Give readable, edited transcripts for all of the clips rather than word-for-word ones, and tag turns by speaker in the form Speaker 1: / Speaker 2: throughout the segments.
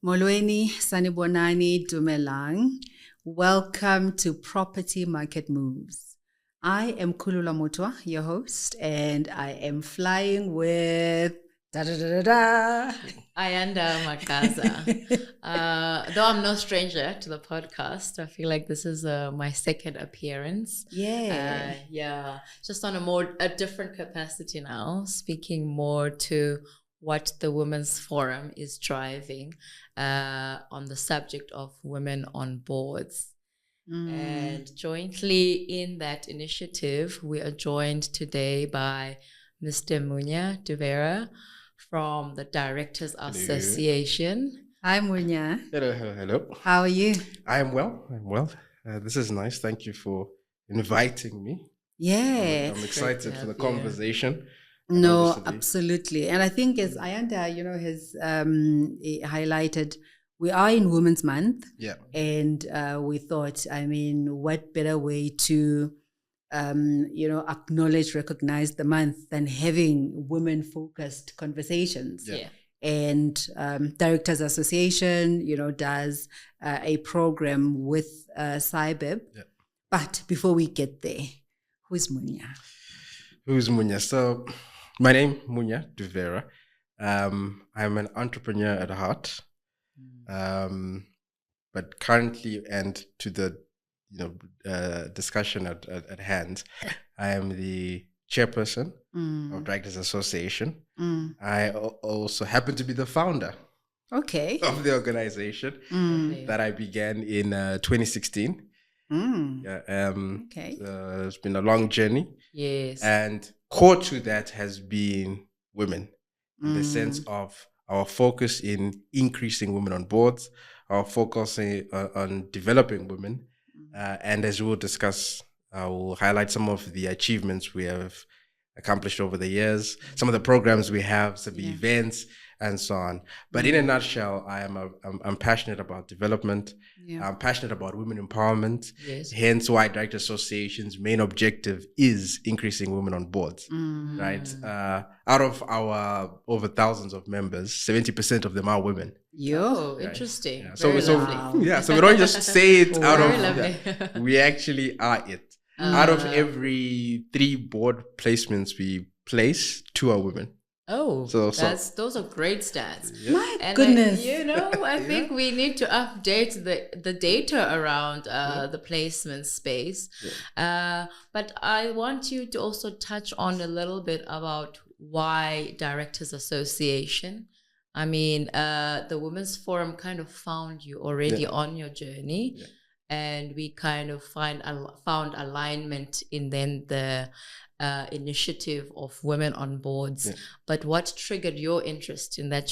Speaker 1: Molweni Sanibonani Dumelang. Welcome to Property Market Moves. I am Kulula Mutwa, your host, and I am flying with
Speaker 2: Ayanda Makaza. Though I'm no stranger to the podcast, I feel like this is my second appearance.
Speaker 1: Yeah.
Speaker 2: Just on a different capacity now, speaking more to what the Women's Forum is driving on the subject of women on boards. And jointly in that initiative, we are joined today by Mr. Munya Duvera from the Directors Association.
Speaker 1: Hi, Munya.
Speaker 3: Hello.
Speaker 1: How are you?
Speaker 3: I am well. This is nice. Thank you for inviting me.
Speaker 1: Yeah.
Speaker 3: I'm excited for the conversation.
Speaker 1: No, absolutely. And I think as Ayanda, has highlighted, we are in Women's Month.
Speaker 3: Yeah.
Speaker 1: And we thought, what better way to, acknowledge, recognize the month than having women-focused conversations.
Speaker 2: Yeah.
Speaker 1: And Directors Association, does a program with CYBEB.
Speaker 3: Yeah.
Speaker 1: But before we get there, who's Munya?
Speaker 3: So, my name Munya Duvera. I'm an entrepreneur at heart. But currently, and to the discussion at hand, I am the chairperson of Directors Association. I also happen to be the founder of the organization that I began in 2016. It's been a long journey.
Speaker 2: Yes.
Speaker 3: And core to that has been women, in the sense of our focus in increasing women on boards, our focus on developing women. And as we'll discuss, I will highlight some of the achievements we have accomplished over the years, some of the programs we have, some of the events, and so on. But in a nutshell, I'm passionate about development.
Speaker 1: Yeah.
Speaker 3: I'm passionate about women empowerment.
Speaker 2: Yes.
Speaker 3: Hence why Director Association's main objective is increasing women on boards, right? Out of our over thousands of members, 70% of them are women.
Speaker 2: Oh, interesting.
Speaker 3: Yeah.
Speaker 2: So
Speaker 3: we don't just say it out of,
Speaker 2: lovely.
Speaker 3: we actually are it. Out of every 3 board placements we place, 2 are women.
Speaker 2: Oh, those are great stats.
Speaker 3: Yeah.
Speaker 1: My goodness.
Speaker 2: I think we need to update the data around the placement space.
Speaker 3: Yeah.
Speaker 2: But I want you to also touch on a little bit about why Directors Association. The Women's Forum kind of found you already on your journey.
Speaker 3: Yeah.
Speaker 2: And we kind of found alignment in then the initiative of women on boards. But what triggered your interest in that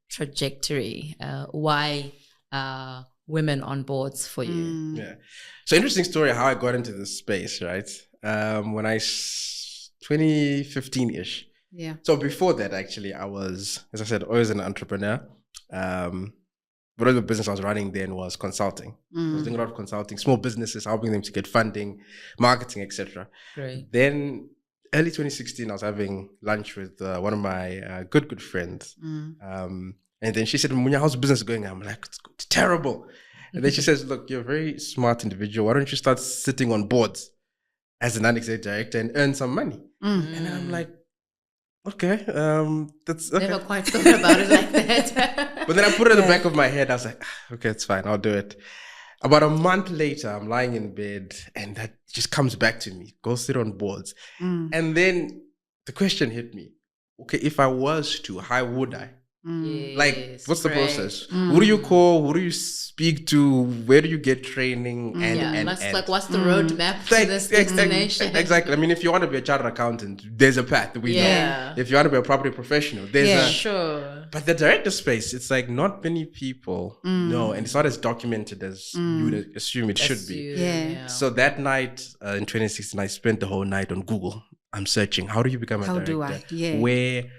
Speaker 2: trajectory? Why women on boards for you?
Speaker 3: Yeah. So interesting story how I got into this space, right? When 2015-ish.
Speaker 1: Yeah.
Speaker 3: So before that, actually, I was, as I said, always an entrepreneur. One of the business I was running then was consulting. I was doing a lot of consulting, small businesses, helping them to get funding, marketing, etc.
Speaker 2: Great.
Speaker 3: Then early 2016, I was having lunch with one of my good friends. And then she said, Munya, how's business going? I'm like, it's terrible. And then she says, look, you're a very smart individual. Why don't you start sitting on boards as a non-executive director and earn some money? And I'm like, okay, that's okay.
Speaker 2: Never quite thought about it like that.
Speaker 3: But then I put it in the back of my head. I was like, okay, it's fine. I'll do it. About a month later, I'm lying in bed and that just comes back to me. Go sit on boards. And then the question hit me. Okay, if I was to, how would I? Like, what's the process? Who do you call? Who do you speak to? Where do you get training?
Speaker 2: What's the roadmap to this destination?
Speaker 3: Exactly. If you want to be a chartered accountant, there's a path. We know. If you want to be a property professional, there's
Speaker 2: sure.
Speaker 3: But the director space, it's like not many people know, and it's not as documented as you would assume it should be. So that night in 2016, I spent the whole night on Google. I'm searching. How do you become a director?
Speaker 1: How do I?
Speaker 3: Where?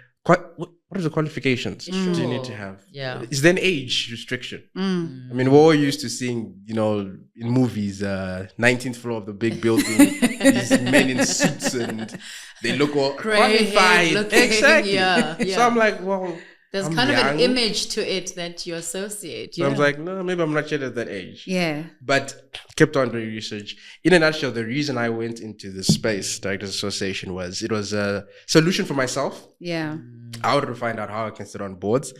Speaker 3: What are the qualifications do you need to have?
Speaker 2: Yeah.
Speaker 3: Is there an age restriction? We're all used to seeing, in movies, 19th floor of the big building, these men in suits and they look all qualified.
Speaker 2: Exactly. Yeah.
Speaker 3: So I'm like, well,
Speaker 2: There's
Speaker 3: I'm
Speaker 2: kind of an
Speaker 3: young.
Speaker 2: image to it that you associate.
Speaker 3: So I was like, no, maybe I'm not yet at that age.
Speaker 1: Yeah.
Speaker 3: But kept on doing research. In a nutshell, the reason I went into the space, Directors Association, was it was a solution for myself.
Speaker 1: Yeah.
Speaker 3: I wanted to find out how I can sit on boards.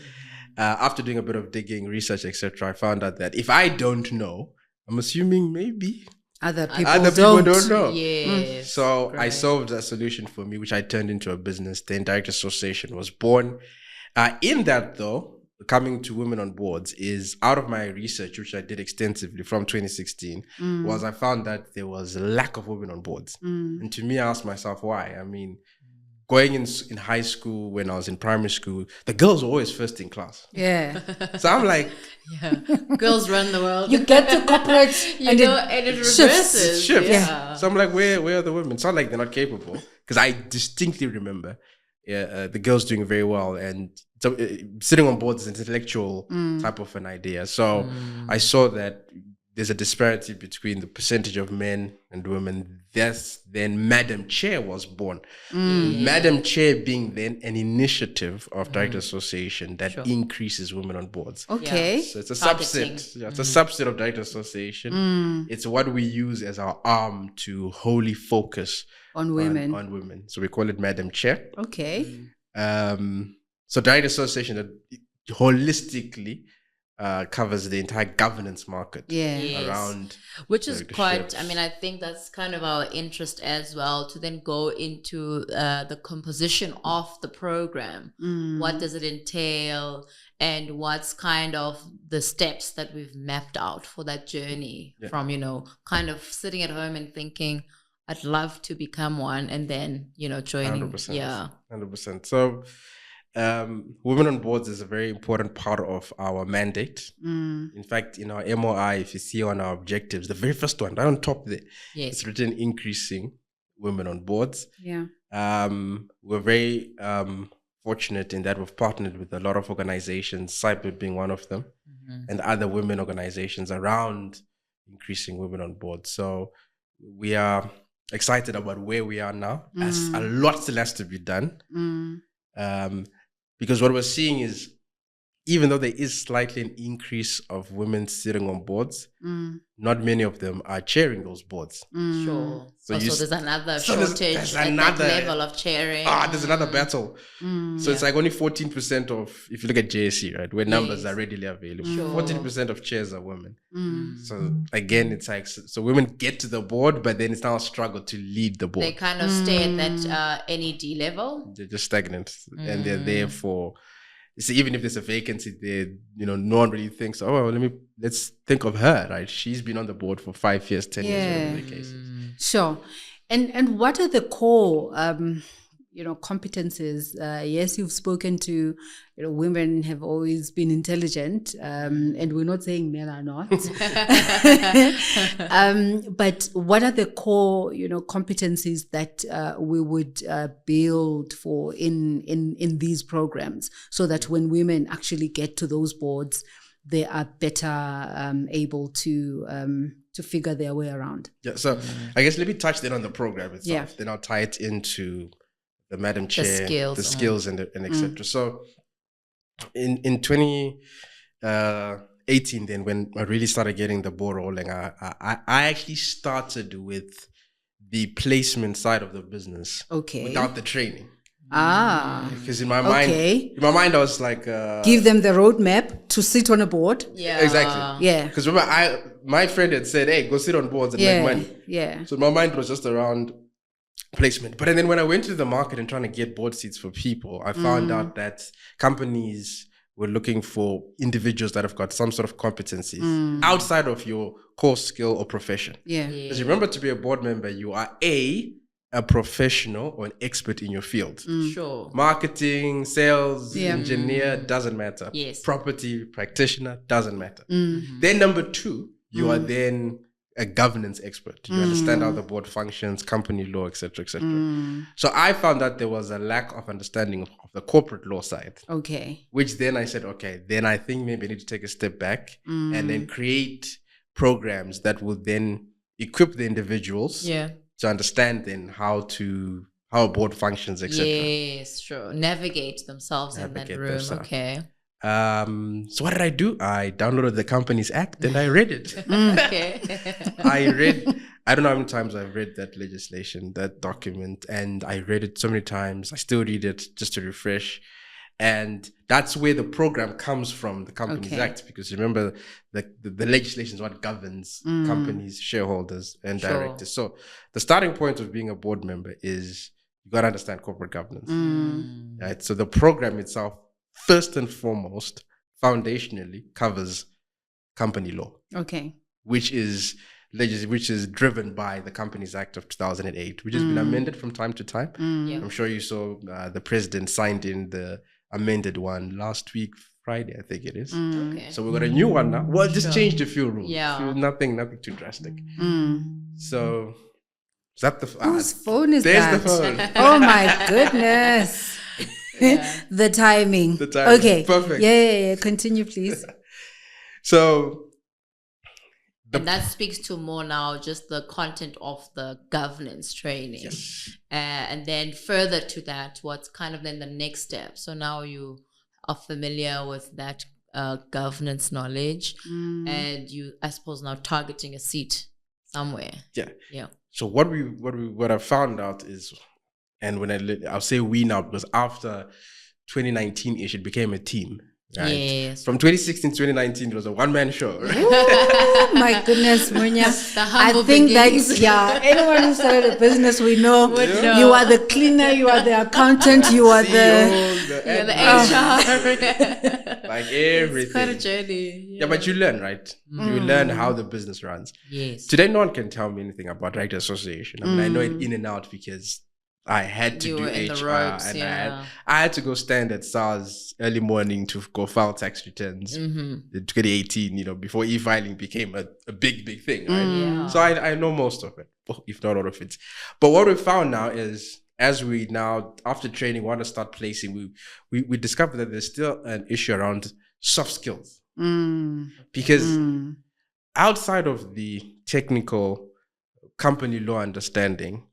Speaker 3: After doing a bit of digging, research, etc., I found out that if I don't know, I'm assuming maybe
Speaker 1: Other people,
Speaker 3: other people don't know.
Speaker 2: Yes.
Speaker 3: So I
Speaker 2: Great.
Speaker 3: solved a solution for me, which I turned into a business. The Directors Association was born. In that, though, coming to women on boards is out of my research, which I did extensively from 2016, was I found that there was a lack of women on boards. And to me, I asked myself why. I mean, going in high school, when I was in primary school, the girls were always first in class.
Speaker 1: Yeah.
Speaker 3: So I'm like,
Speaker 2: Yeah. Girls run the world.
Speaker 1: You get to corporate
Speaker 2: and it reverses.
Speaker 3: it shifts.
Speaker 2: Yeah.
Speaker 3: So I'm like, where are the women? It's not like they're not capable, because I distinctly remember the girls doing very well, and so, sitting on boards is an intellectual type of an idea. So I saw that there's a disparity between the percentage of men and women. Then Madam Chair was born. Madam Chair being then an initiative of Directors Association that increases women on boards.
Speaker 1: Okay.
Speaker 3: So it's a
Speaker 2: Targeting.
Speaker 3: subset. Yeah, it's a subset of Directors Association. It's what we use as our arm to wholly focus
Speaker 1: On women.
Speaker 3: on women. So we call it Madam Chair.
Speaker 1: Okay.
Speaker 3: So Directors Association that holistically covers the entire governance market
Speaker 1: Yeah.
Speaker 3: around,
Speaker 2: Which is quite,
Speaker 3: directorships.
Speaker 2: I mean, I think that's kind of our interest as well, to then go into the composition of the program. What does it entail, and what's kind of the steps that we've mapped out for that journey from, kind of sitting at home and thinking, I'd love to become one, and then, joining.
Speaker 3: 100%.
Speaker 2: Yeah.
Speaker 3: 100%. So women on boards is a very important part of our mandate. In fact, in our MOI, if you see on our objectives, the very first one, right on top there,
Speaker 2: Yes.
Speaker 3: it's written increasing women on boards.
Speaker 1: Yeah.
Speaker 3: We're very fortunate in that we've partnered with a lot of organizations, Cyber being one of them, and other women organizations around increasing women on board. So we are excited about where we are now. As a lot still has to be done. Because what we're seeing is, even though there is slightly an increase of women sitting on boards, not many of them are chairing those boards.
Speaker 2: Sure.
Speaker 3: So
Speaker 2: So,
Speaker 3: you
Speaker 2: there's another
Speaker 3: so there's-
Speaker 2: shortage
Speaker 3: there's
Speaker 2: at
Speaker 3: another-
Speaker 2: that level of chairing.
Speaker 3: There's another battle. So it's like only 14% of, if you look at JSC, right, where numbers are readily available,
Speaker 2: Sure.
Speaker 3: 14% of chairs are women. So again, it's like, so women get to the board, but then it's now a struggle to lead the board.
Speaker 2: They kind of stay at that NED level.
Speaker 3: They're just stagnant, and they're there for. So even if there's a vacancy there, no one really thinks, oh, well, let's think of her, right? She's been on the board for 5 years, 10 years, whatever the case is.
Speaker 1: Sure. And what are the core, competences? Yes, you've spoken to, women have always been intelligent, and we're not saying men are not. But what are the core, competencies that we would build for in these programs, so that when women actually get to those boards, they are better able to figure their way around.
Speaker 3: Yeah, so I guess let me touch then on the program itself.
Speaker 1: Yeah.
Speaker 3: Then I'll tie it into the Madam Chair,
Speaker 2: skills.
Speaker 3: the skills and etc. So in 2018, then when I really started getting the ball rolling, I actually started with the placement side of the business.
Speaker 1: Okay.
Speaker 3: Without the training. Because in my mind, I was like,
Speaker 1: give them the roadmap to sit on a board.
Speaker 2: Yeah.
Speaker 3: Exactly.
Speaker 1: Yeah.
Speaker 3: Because remember, my friend had said, "Hey, go sit on boards and make money."
Speaker 1: Yeah.
Speaker 3: So my mind was just around placement. But then when I went to the market and trying to get board seats for people, I found out that companies were looking for individuals that have got some sort of competencies outside of your core skill or profession.
Speaker 1: Yeah.
Speaker 3: Because remember, to be a board member, you are a professional or an expert in your field.
Speaker 2: Sure.
Speaker 3: Marketing, sales, engineer, doesn't matter.
Speaker 2: Yes.
Speaker 3: Property practitioner, doesn't matter. Then number 2, you are then a governance expert. You understand how the board functions, company law, etc., etc. So I found that there was a lack of understanding of the corporate law side.
Speaker 1: Okay.
Speaker 3: Which then I said, okay, then I think maybe I need to take a step back and then create programs that will then equip the individuals to understand then how to how a board functions, etc.
Speaker 2: Yes, sure. Navigate themselves in that
Speaker 3: Navigate
Speaker 2: room.
Speaker 3: themselves.
Speaker 2: Okay.
Speaker 3: So what did I do? I downloaded the Companies Act and I read it.
Speaker 2: Okay.
Speaker 3: I don't know how many times I've read that legislation, that document, and I read it so many times. I still read it just to refresh. And that's where the program comes from, the Companies Act, because remember the legislation is what governs companies, shareholders, and directors. So the starting point of being a board member is you got to understand corporate governance, right? So the program itself, first and foremost, foundationally covers company law, which is driven by the Companies Act of 2008, which has been amended from time to time. I'm sure you saw the president signed in the amended one last week, Friday, I think it is.
Speaker 2: Okay.
Speaker 3: So we've got a new one now. Well, just changed a few rules.
Speaker 2: Yeah.
Speaker 3: Nothing too drastic. So is that the
Speaker 1: whose phone is
Speaker 3: there's
Speaker 1: that?
Speaker 3: the phone.
Speaker 1: Oh my goodness. The timing. Okay.
Speaker 3: Perfect.
Speaker 1: Yeah. Continue, please.
Speaker 3: So
Speaker 2: and that speaks to more now just the content of the governance training.
Speaker 3: Yes.
Speaker 2: And then further to that, what's kind of then the next step? So now you are familiar with that governance knowledge, and you, I suppose, now targeting a seat somewhere.
Speaker 3: Yeah. So what I found out is, and when I'll say we now, because after 2019-ish, it became a team. Right?
Speaker 2: Yes.
Speaker 3: From 2016 to 2019, it was a one-man show. Right?
Speaker 1: Oh my goodness, Munya. I think
Speaker 2: beginnings.
Speaker 1: Anyone who started a business we know. You are the cleaner, you are the accountant, you are
Speaker 3: CEO,
Speaker 2: the HR.
Speaker 3: like everything.
Speaker 2: It's quite a journey.
Speaker 3: Yeah, but you learn, right? You learn how the business runs.
Speaker 2: Yes.
Speaker 3: Today, no one can tell me anything about Director Association. I mean, I know it in and out because I had to do HR, and I had to go stand at SARS early morning to go file tax returns in 2018, before e-filing became a big thing, right?
Speaker 2: Yeah.
Speaker 3: So I know most of it, if not all of it. But what we found now is, as we now, after training, want to start placing, we discovered that there's still an issue around soft skills. Because outside of the technical company law understanding,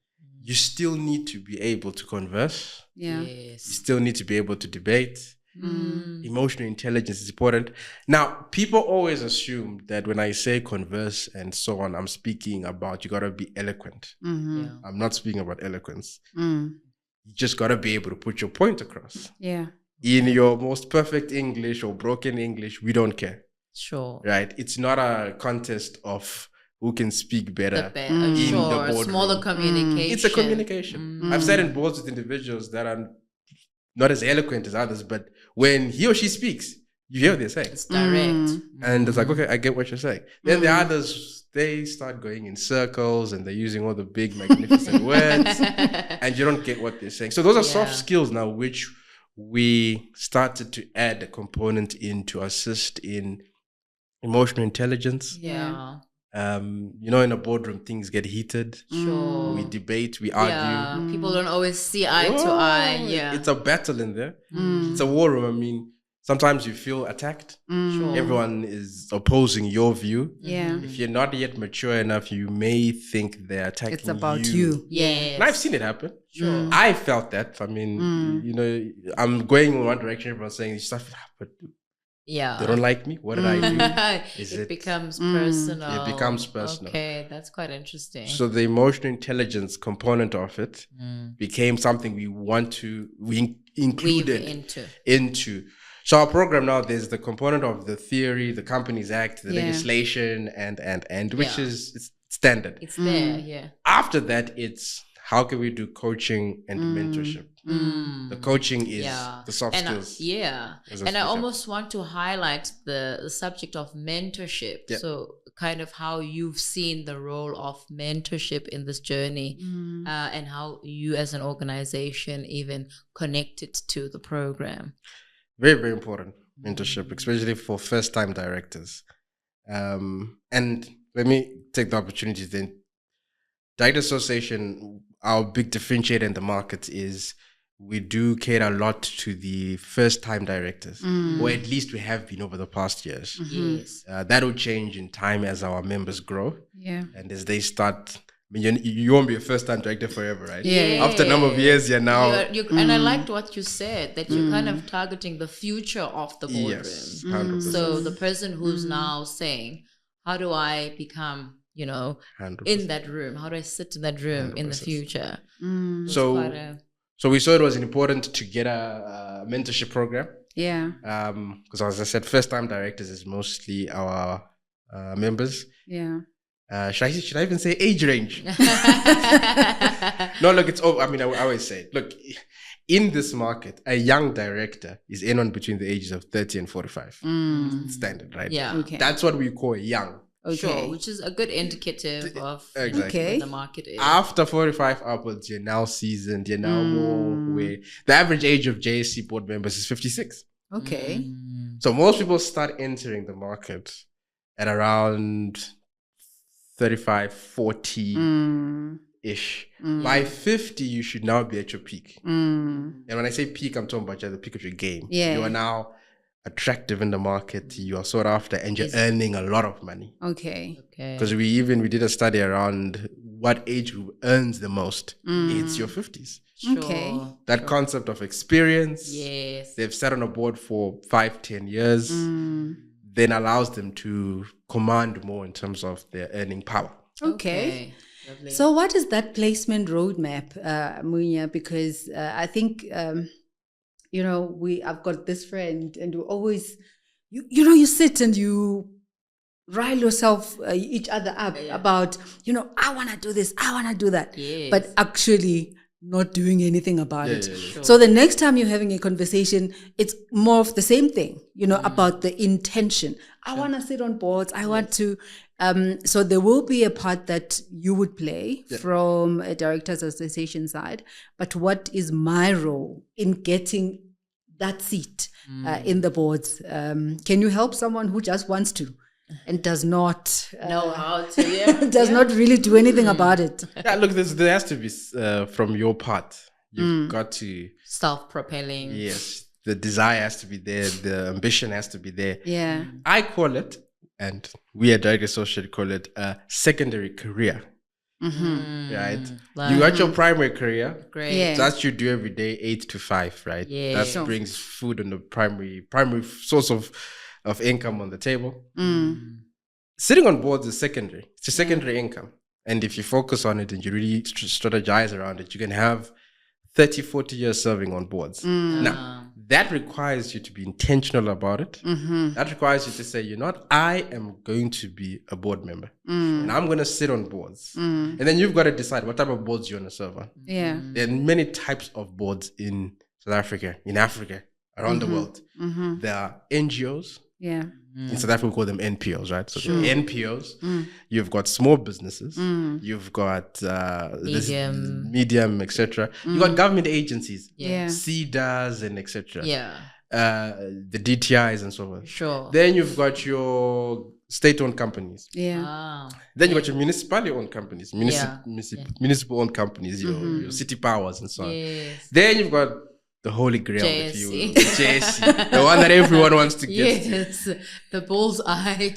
Speaker 3: you still need to be able to converse.
Speaker 1: Yeah.
Speaker 2: Yes.
Speaker 3: You still need to be able to debate. Emotional intelligence is important. Now, people always assume that when I say converse and so on, I'm speaking about you got to be eloquent.
Speaker 2: Yeah.
Speaker 3: I'm not speaking about eloquence. You just got to be able to put your point across.
Speaker 1: Yeah.
Speaker 3: In your most perfect English or broken English, we don't care.
Speaker 2: Sure.
Speaker 3: Right? It's not a contest of who can speak better in the boardroom.
Speaker 2: Smaller communication.
Speaker 3: It's a communication. I've sat in boards with individuals that are not as eloquent as others, but when he or she speaks, you hear what they're saying.
Speaker 2: It's direct.
Speaker 3: And it's like, okay, I get what you're saying. Then the others, they start going in circles and they're using all the big, magnificent words, and you don't get what they're saying. So those are soft skills now, which we started to add a component in to assist in emotional intelligence.
Speaker 2: Yeah.
Speaker 3: In a boardroom, things get heated.
Speaker 2: Sure.
Speaker 3: We debate, we argue.
Speaker 2: Yeah. People don't always see eye to eye. Yeah.
Speaker 3: It's a battle in there. It's a war room. I mean, sometimes you feel attacked.
Speaker 2: Sure.
Speaker 3: Everyone is opposing your view.
Speaker 1: Yeah.
Speaker 3: If you're not yet mature enough, you may think they're attacking you.
Speaker 1: It's about you.
Speaker 2: Yes.
Speaker 3: And I've seen it happen.
Speaker 2: Sure.
Speaker 3: I felt that. I mean, I'm going in one direction, everyone's saying stuff, but they don't like me. What did I do?
Speaker 2: It becomes personal.
Speaker 3: It becomes personal.
Speaker 2: Okay, that's quite interesting.
Speaker 3: So the emotional intelligence component of it became something we included into. So our program now, there's the component of the theory, the Companies Act, the legislation, and which is standard.
Speaker 2: It's there, yeah.
Speaker 3: After that, it's how can we do coaching and mentorship? The coaching is the soft skills.
Speaker 2: And I almost want to highlight the subject of mentorship.
Speaker 3: Yeah.
Speaker 2: So kind of how you've seen the role of mentorship in this journey and how you as an organization even connected to the program.
Speaker 3: Very, very important mentorship, especially for first-time directors. And let me take the opportunity then. Director Association, our big differentiator in the market is we do cater a lot to the first-time directors, or at least we have been over the past years.
Speaker 2: Yes.
Speaker 3: That will change in time as our members grow, and as they start I mean, you won't be a first-time director forever, right?
Speaker 1: Yeah.
Speaker 3: After a number of years, you're now...
Speaker 2: And I liked what you said, that you're kind of targeting the future of the boardroom.
Speaker 3: Yes, 100%.
Speaker 2: So the person who's now saying, how do I become,
Speaker 3: 100%.
Speaker 2: in that room? How do I sit in that room in the
Speaker 3: 100%.
Speaker 2: future?
Speaker 3: So we saw it was important to get a mentorship program.
Speaker 1: Yeah.
Speaker 3: Because as I said, first-time directors is mostly our members.
Speaker 1: Yeah.
Speaker 3: Should I even say age range? No, look, it's over. I mean, I always say, look, in this market, a young director is anyone between the ages of 30 and 45. Standard, right?
Speaker 2: Yeah.
Speaker 1: Okay.
Speaker 3: That's what we call young.
Speaker 1: Okay.
Speaker 2: Sure, which is a good indicative of
Speaker 3: Exactly.
Speaker 2: where the market is.
Speaker 3: After 45 upwards, you're now seasoned. You're now more where the average age of JSC board members is 56.
Speaker 1: Okay.
Speaker 3: So most people start entering the market at around 35, 40-ish. By 50, you should now be at your peak. And when I say peak, I'm talking about the peak of your game.
Speaker 1: Yeah.
Speaker 3: You are now attractive in the market. You are sought after, and you're earning a lot of money.
Speaker 1: Okay.
Speaker 3: Because we did a study around what age group earns the most. It's your 50s.
Speaker 2: Sure.
Speaker 1: Okay.
Speaker 3: That concept of experience.
Speaker 2: Yes.
Speaker 3: They've sat on a board for 5-10 years. Then allows them to command more in terms of their earning power.
Speaker 1: Okay.
Speaker 2: Lovely.
Speaker 1: So what is that placement roadmap, Munya? Because I think, I've got this friend, and you always, you sit and you rile yourself, each other up about, I want to do this, I want to do that.
Speaker 2: Yes.
Speaker 1: But actually not doing anything about it.
Speaker 2: Sure.
Speaker 1: So the next time you're having a conversation, it's more of the same thing, about the intention. I want to sit on boards. I want to. So there will be a part that you would play from a directors association side. But what is my role in getting that seat in the boards? Can you help someone who just wants to and does not
Speaker 2: know how to?
Speaker 1: does not really do anything about it?
Speaker 3: Yeah, look, there has to be from your part. You've got to
Speaker 2: Self-propelling.
Speaker 3: Yes, the desire has to be there. The ambition has to be there.
Speaker 1: Yeah,
Speaker 3: I call it, and we at Director Associate call it a secondary career. Right? You got your primary career.
Speaker 2: Great.
Speaker 1: Yeah.
Speaker 3: That you do every day, 8 to 5, right?
Speaker 2: Yeah.
Speaker 3: That brings food on the primary source of income on the table. Sitting on boards is secondary. It's a secondary income. And if you focus on it and you really strategize around it, you can have 30, 40 years serving on boards. Now, that requires you to be intentional about it. That requires you to say, I am going to be a board member. And I'm going to sit on boards. And then you've got to decide what type of boards you want to serve on.
Speaker 1: yeah,
Speaker 3: There are many types of boards in South Africa, in Africa, around the world. There are NGOs.
Speaker 1: yeah.
Speaker 3: In South Africa, we call them NPOs, right? So the NPOs, you've got small businesses, you've got medium, etc. You've got government agencies, CEDAs and etc.
Speaker 2: Yeah.
Speaker 3: The DTIs and so on.
Speaker 2: Sure.
Speaker 3: Then you've got your state-owned companies.
Speaker 1: Yeah.
Speaker 3: Then you've got your municipally-owned companies, municipal-owned companies, your city powers and so on.
Speaker 2: Yes.
Speaker 3: Then you've got the holy grail,
Speaker 2: JSC.
Speaker 3: if you will, the JSC, the one that everyone wants to get to.
Speaker 2: Yes, the bullseye.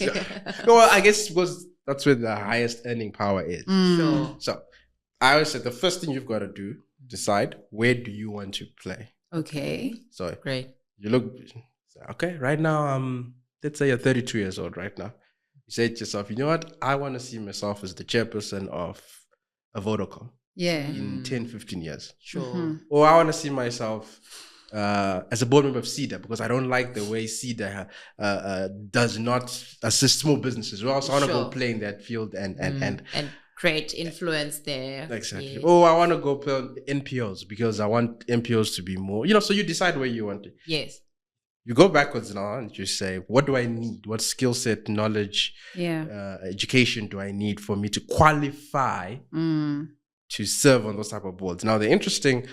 Speaker 3: No, I guess because that's where the highest earning power is.
Speaker 2: Sure.
Speaker 3: So I always say the first thing you've got to do, decide where do you want to play.
Speaker 1: Okay.
Speaker 3: So
Speaker 2: Great.
Speaker 3: you look, okay, right now, let's say you're 32 years old right now. You say to yourself, you know what? I want to see myself as the chairperson of a Vodacom.
Speaker 1: Yeah.
Speaker 3: In 10, 15 years.
Speaker 2: Sure.
Speaker 3: Or I want to see myself as a board member of CEDA because I don't like the way CEDA does not assist small businesses. Well, so I want to go play in that field and
Speaker 2: create influence there.
Speaker 3: Exactly.
Speaker 2: Yes.
Speaker 3: Oh, I want to go play on NPOs because I want NPOs to be more, so you decide where you want it.
Speaker 2: Yes.
Speaker 3: You go backwards now and you say, what do I need? What skill set, knowledge, education do I need for me to qualify to serve on those type of boards? Now, the interesting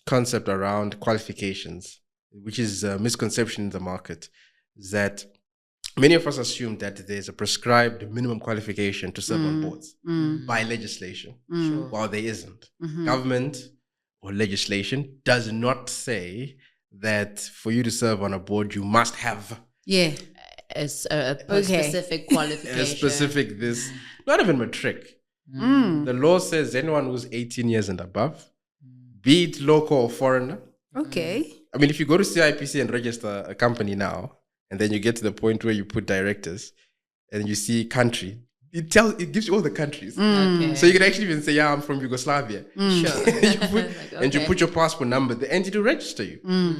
Speaker 3: concept around qualifications, which is a misconception in the market, is that many of us assume that there's a prescribed minimum qualification to serve on boards by legislation, while there isn't. Government or legislation does not say that for you to serve on a board, you must have
Speaker 2: a specific qualification.
Speaker 3: not even matric. The law says anyone who's 18 years and above, be it local or foreigner.
Speaker 1: Okay.
Speaker 3: I mean, if you go to CIPC and register a company now, and then you get to the point where you put directors and you see country, it gives you all the countries.
Speaker 2: Okay.
Speaker 3: So you can actually even say, yeah, I'm from Yugoslavia.
Speaker 2: Sure.
Speaker 3: And you put your passport number, the entity will register you.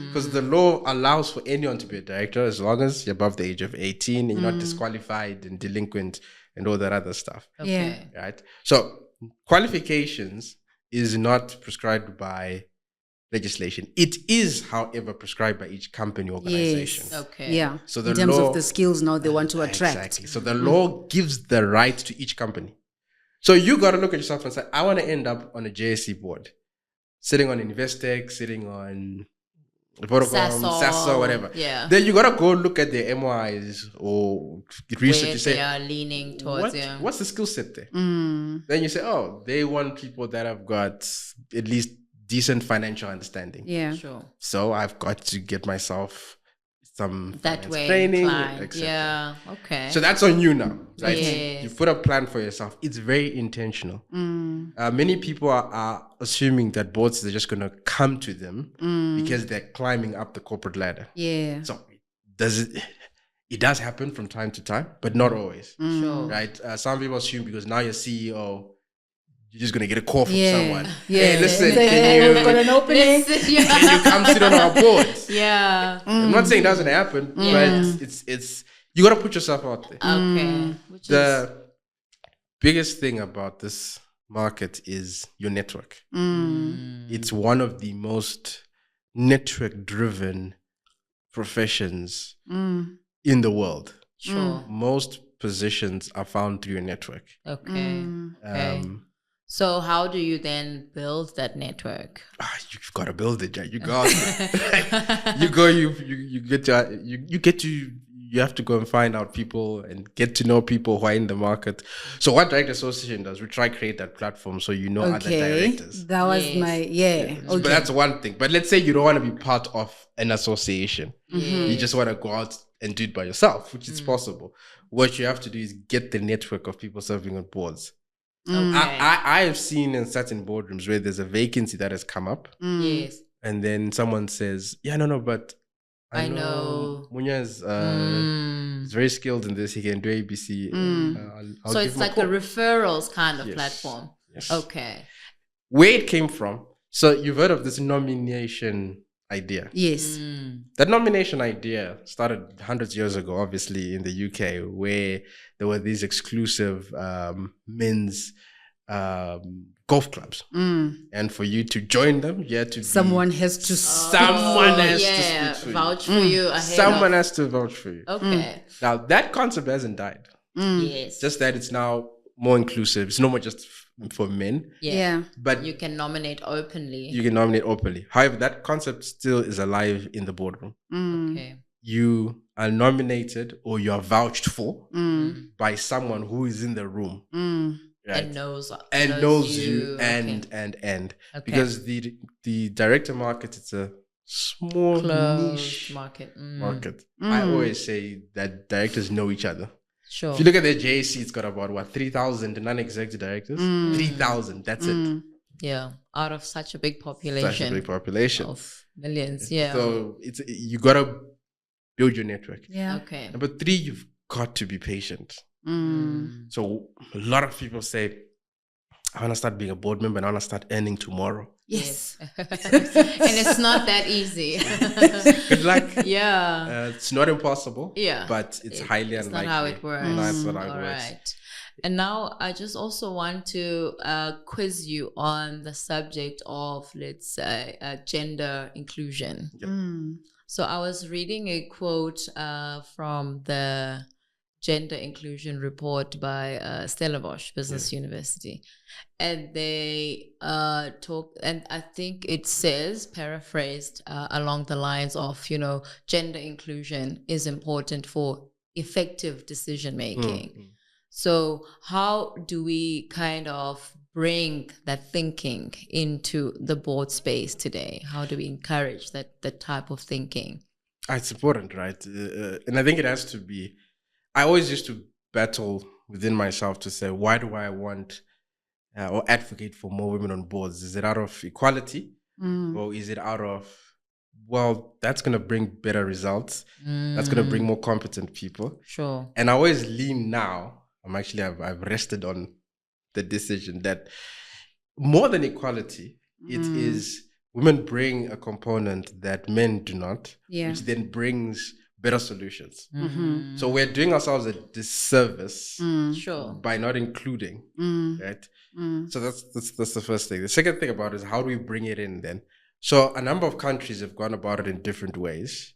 Speaker 3: Because the law allows for anyone to be a director as long as you're above the age of 18 and you're not disqualified and delinquent and all that other stuff.
Speaker 2: Okay.
Speaker 3: Right? So qualifications is not prescribed by legislation. It is, however, prescribed by each company organization.
Speaker 1: Yes.
Speaker 2: Okay.
Speaker 1: Yeah.
Speaker 3: So the
Speaker 1: in terms
Speaker 3: law,
Speaker 1: of the skills now they want to attract.
Speaker 3: Exactly. So the law gives the right to each company. So you got to look at yourself and say, I want to end up on a JSC board, sitting on Investec, sitting on Vodacom, Sasso, whatever.
Speaker 2: Yeah.
Speaker 3: Then you got to go look at their MOIs or research.
Speaker 2: Where
Speaker 3: You say,
Speaker 2: they are leaning towards
Speaker 3: what's the skill set there? Then you say, oh, they want people that have got at least decent financial understanding.
Speaker 1: Yeah.
Speaker 2: Sure.
Speaker 3: So I've got to get myself some
Speaker 2: That way
Speaker 3: training,
Speaker 2: inclined.
Speaker 3: etc.
Speaker 2: Yeah. Okay.
Speaker 3: So that's on you now, right?
Speaker 2: Yes.
Speaker 3: You put a plan for yourself. It's very intentional. Many people are assuming that boards are just going to come to them because they're climbing up the corporate ladder.
Speaker 1: Yeah.
Speaker 3: So it does happen from time to time, but not always,
Speaker 2: Sure.
Speaker 3: right? Some people assume because now you're CEO, you're just going to get a call from someone.
Speaker 1: Yeah.
Speaker 3: Hey, listen,
Speaker 1: we've got an opening.
Speaker 3: can you come sit on our boards?
Speaker 2: Yeah.
Speaker 3: I'm not saying it doesn't happen, but it's you got to put yourself out there.
Speaker 2: Okay. Which is
Speaker 3: The biggest thing about this market is your network. It's one of the most network-driven professions in the world.
Speaker 2: sure.
Speaker 3: Most positions are found through your network.
Speaker 2: Okay. Okay. So how do you then build that network?
Speaker 3: You've got to build it, Jack. You got it. You have to go and find out people and get to know people who are in the market. So what Director Association does, we try to create that platform so you know other directors.
Speaker 1: That was Okay.
Speaker 3: But that's one thing. But let's say you don't want to be part of an association. You just want to go out and do it by yourself, which is possible. What you have to do is get the network of people serving on boards.
Speaker 2: Okay.
Speaker 3: I have seen in certain boardrooms where there's a vacancy that has come up.
Speaker 2: Yes.
Speaker 3: And then someone says, but I know Munya is very skilled in this. He can do ABC. I'll
Speaker 2: So
Speaker 3: give
Speaker 2: it's
Speaker 3: him a
Speaker 2: like a
Speaker 3: call.
Speaker 2: referrals kind of platform.
Speaker 3: Yes.
Speaker 2: Okay.
Speaker 3: Where it came from. So you've heard of this nomination idea.
Speaker 1: Yes.
Speaker 3: That nomination idea started hundreds of years ago, obviously, in the UK, where there were these exclusive men's golf clubs. And for you to join them, you had to
Speaker 1: Someone has to
Speaker 3: to speak for you.
Speaker 2: Vouch for you.
Speaker 3: Someone has to vouch for you.
Speaker 2: Okay.
Speaker 3: Now, that concept hasn't died.
Speaker 2: Yes.
Speaker 3: Just that it's now more inclusive. It's no more just for men.
Speaker 1: Yeah.
Speaker 3: But
Speaker 2: You can nominate openly.
Speaker 3: you can nominate openly. However, that concept still is alive in the boardroom.
Speaker 2: Okay.
Speaker 3: You are nominated or you are vouched for by someone who is in the room. Right?
Speaker 2: And knows
Speaker 3: you and
Speaker 2: Okay.
Speaker 3: because the director market, it's a small
Speaker 2: Closed
Speaker 3: niche
Speaker 2: market.
Speaker 3: market. I always say that directors know each other.
Speaker 2: Sure.
Speaker 3: If you look at the JC, it's got about 3,000 non-executive directors. 3,000, that's it.
Speaker 2: Yeah. Out of such a big population.
Speaker 3: Such a big population
Speaker 2: Of millions. Yeah.
Speaker 3: So you gotta build your network.
Speaker 1: Yeah.
Speaker 2: Okay.
Speaker 3: Number 3, you've got to be patient. So a lot of people say, I want to start being a board member and I want to start earning tomorrow.
Speaker 1: Yes.
Speaker 2: And it's not that easy.
Speaker 3: Good luck.
Speaker 2: Yeah.
Speaker 3: It's not impossible.
Speaker 2: Yeah.
Speaker 3: But it's highly
Speaker 2: It's
Speaker 3: unlikely.
Speaker 2: not how it works.
Speaker 3: That's not how it
Speaker 2: All
Speaker 3: works.
Speaker 2: right. And now I just also want to quiz you on the subject of, let's say, gender inclusion. So I was reading a quote from the Gender Inclusion Report by Stellenbosch Business University. And they talk, and I think it says, paraphrased along the lines of, gender inclusion is important for effective decision making. So how do we kind of bring that thinking into the board space today? How do we encourage that type of thinking?
Speaker 3: It's important, right? And I think it has to be. I always used to battle within myself to say, why do I want or advocate for more women on boards? Is it out of equality, or is it out of, well, that's going to bring better results. That's going to bring more competent people.
Speaker 2: Sure.
Speaker 3: And I always lean now. I've rested on the decision that more than equality, it is women bring a component that men do not, which then brings better solutions. So we're doing ourselves a disservice
Speaker 2: Sure.
Speaker 3: by not including, right? So that's the first thing. The second thing about it is, how do we bring it in then? So a number of countries have gone about it in different ways.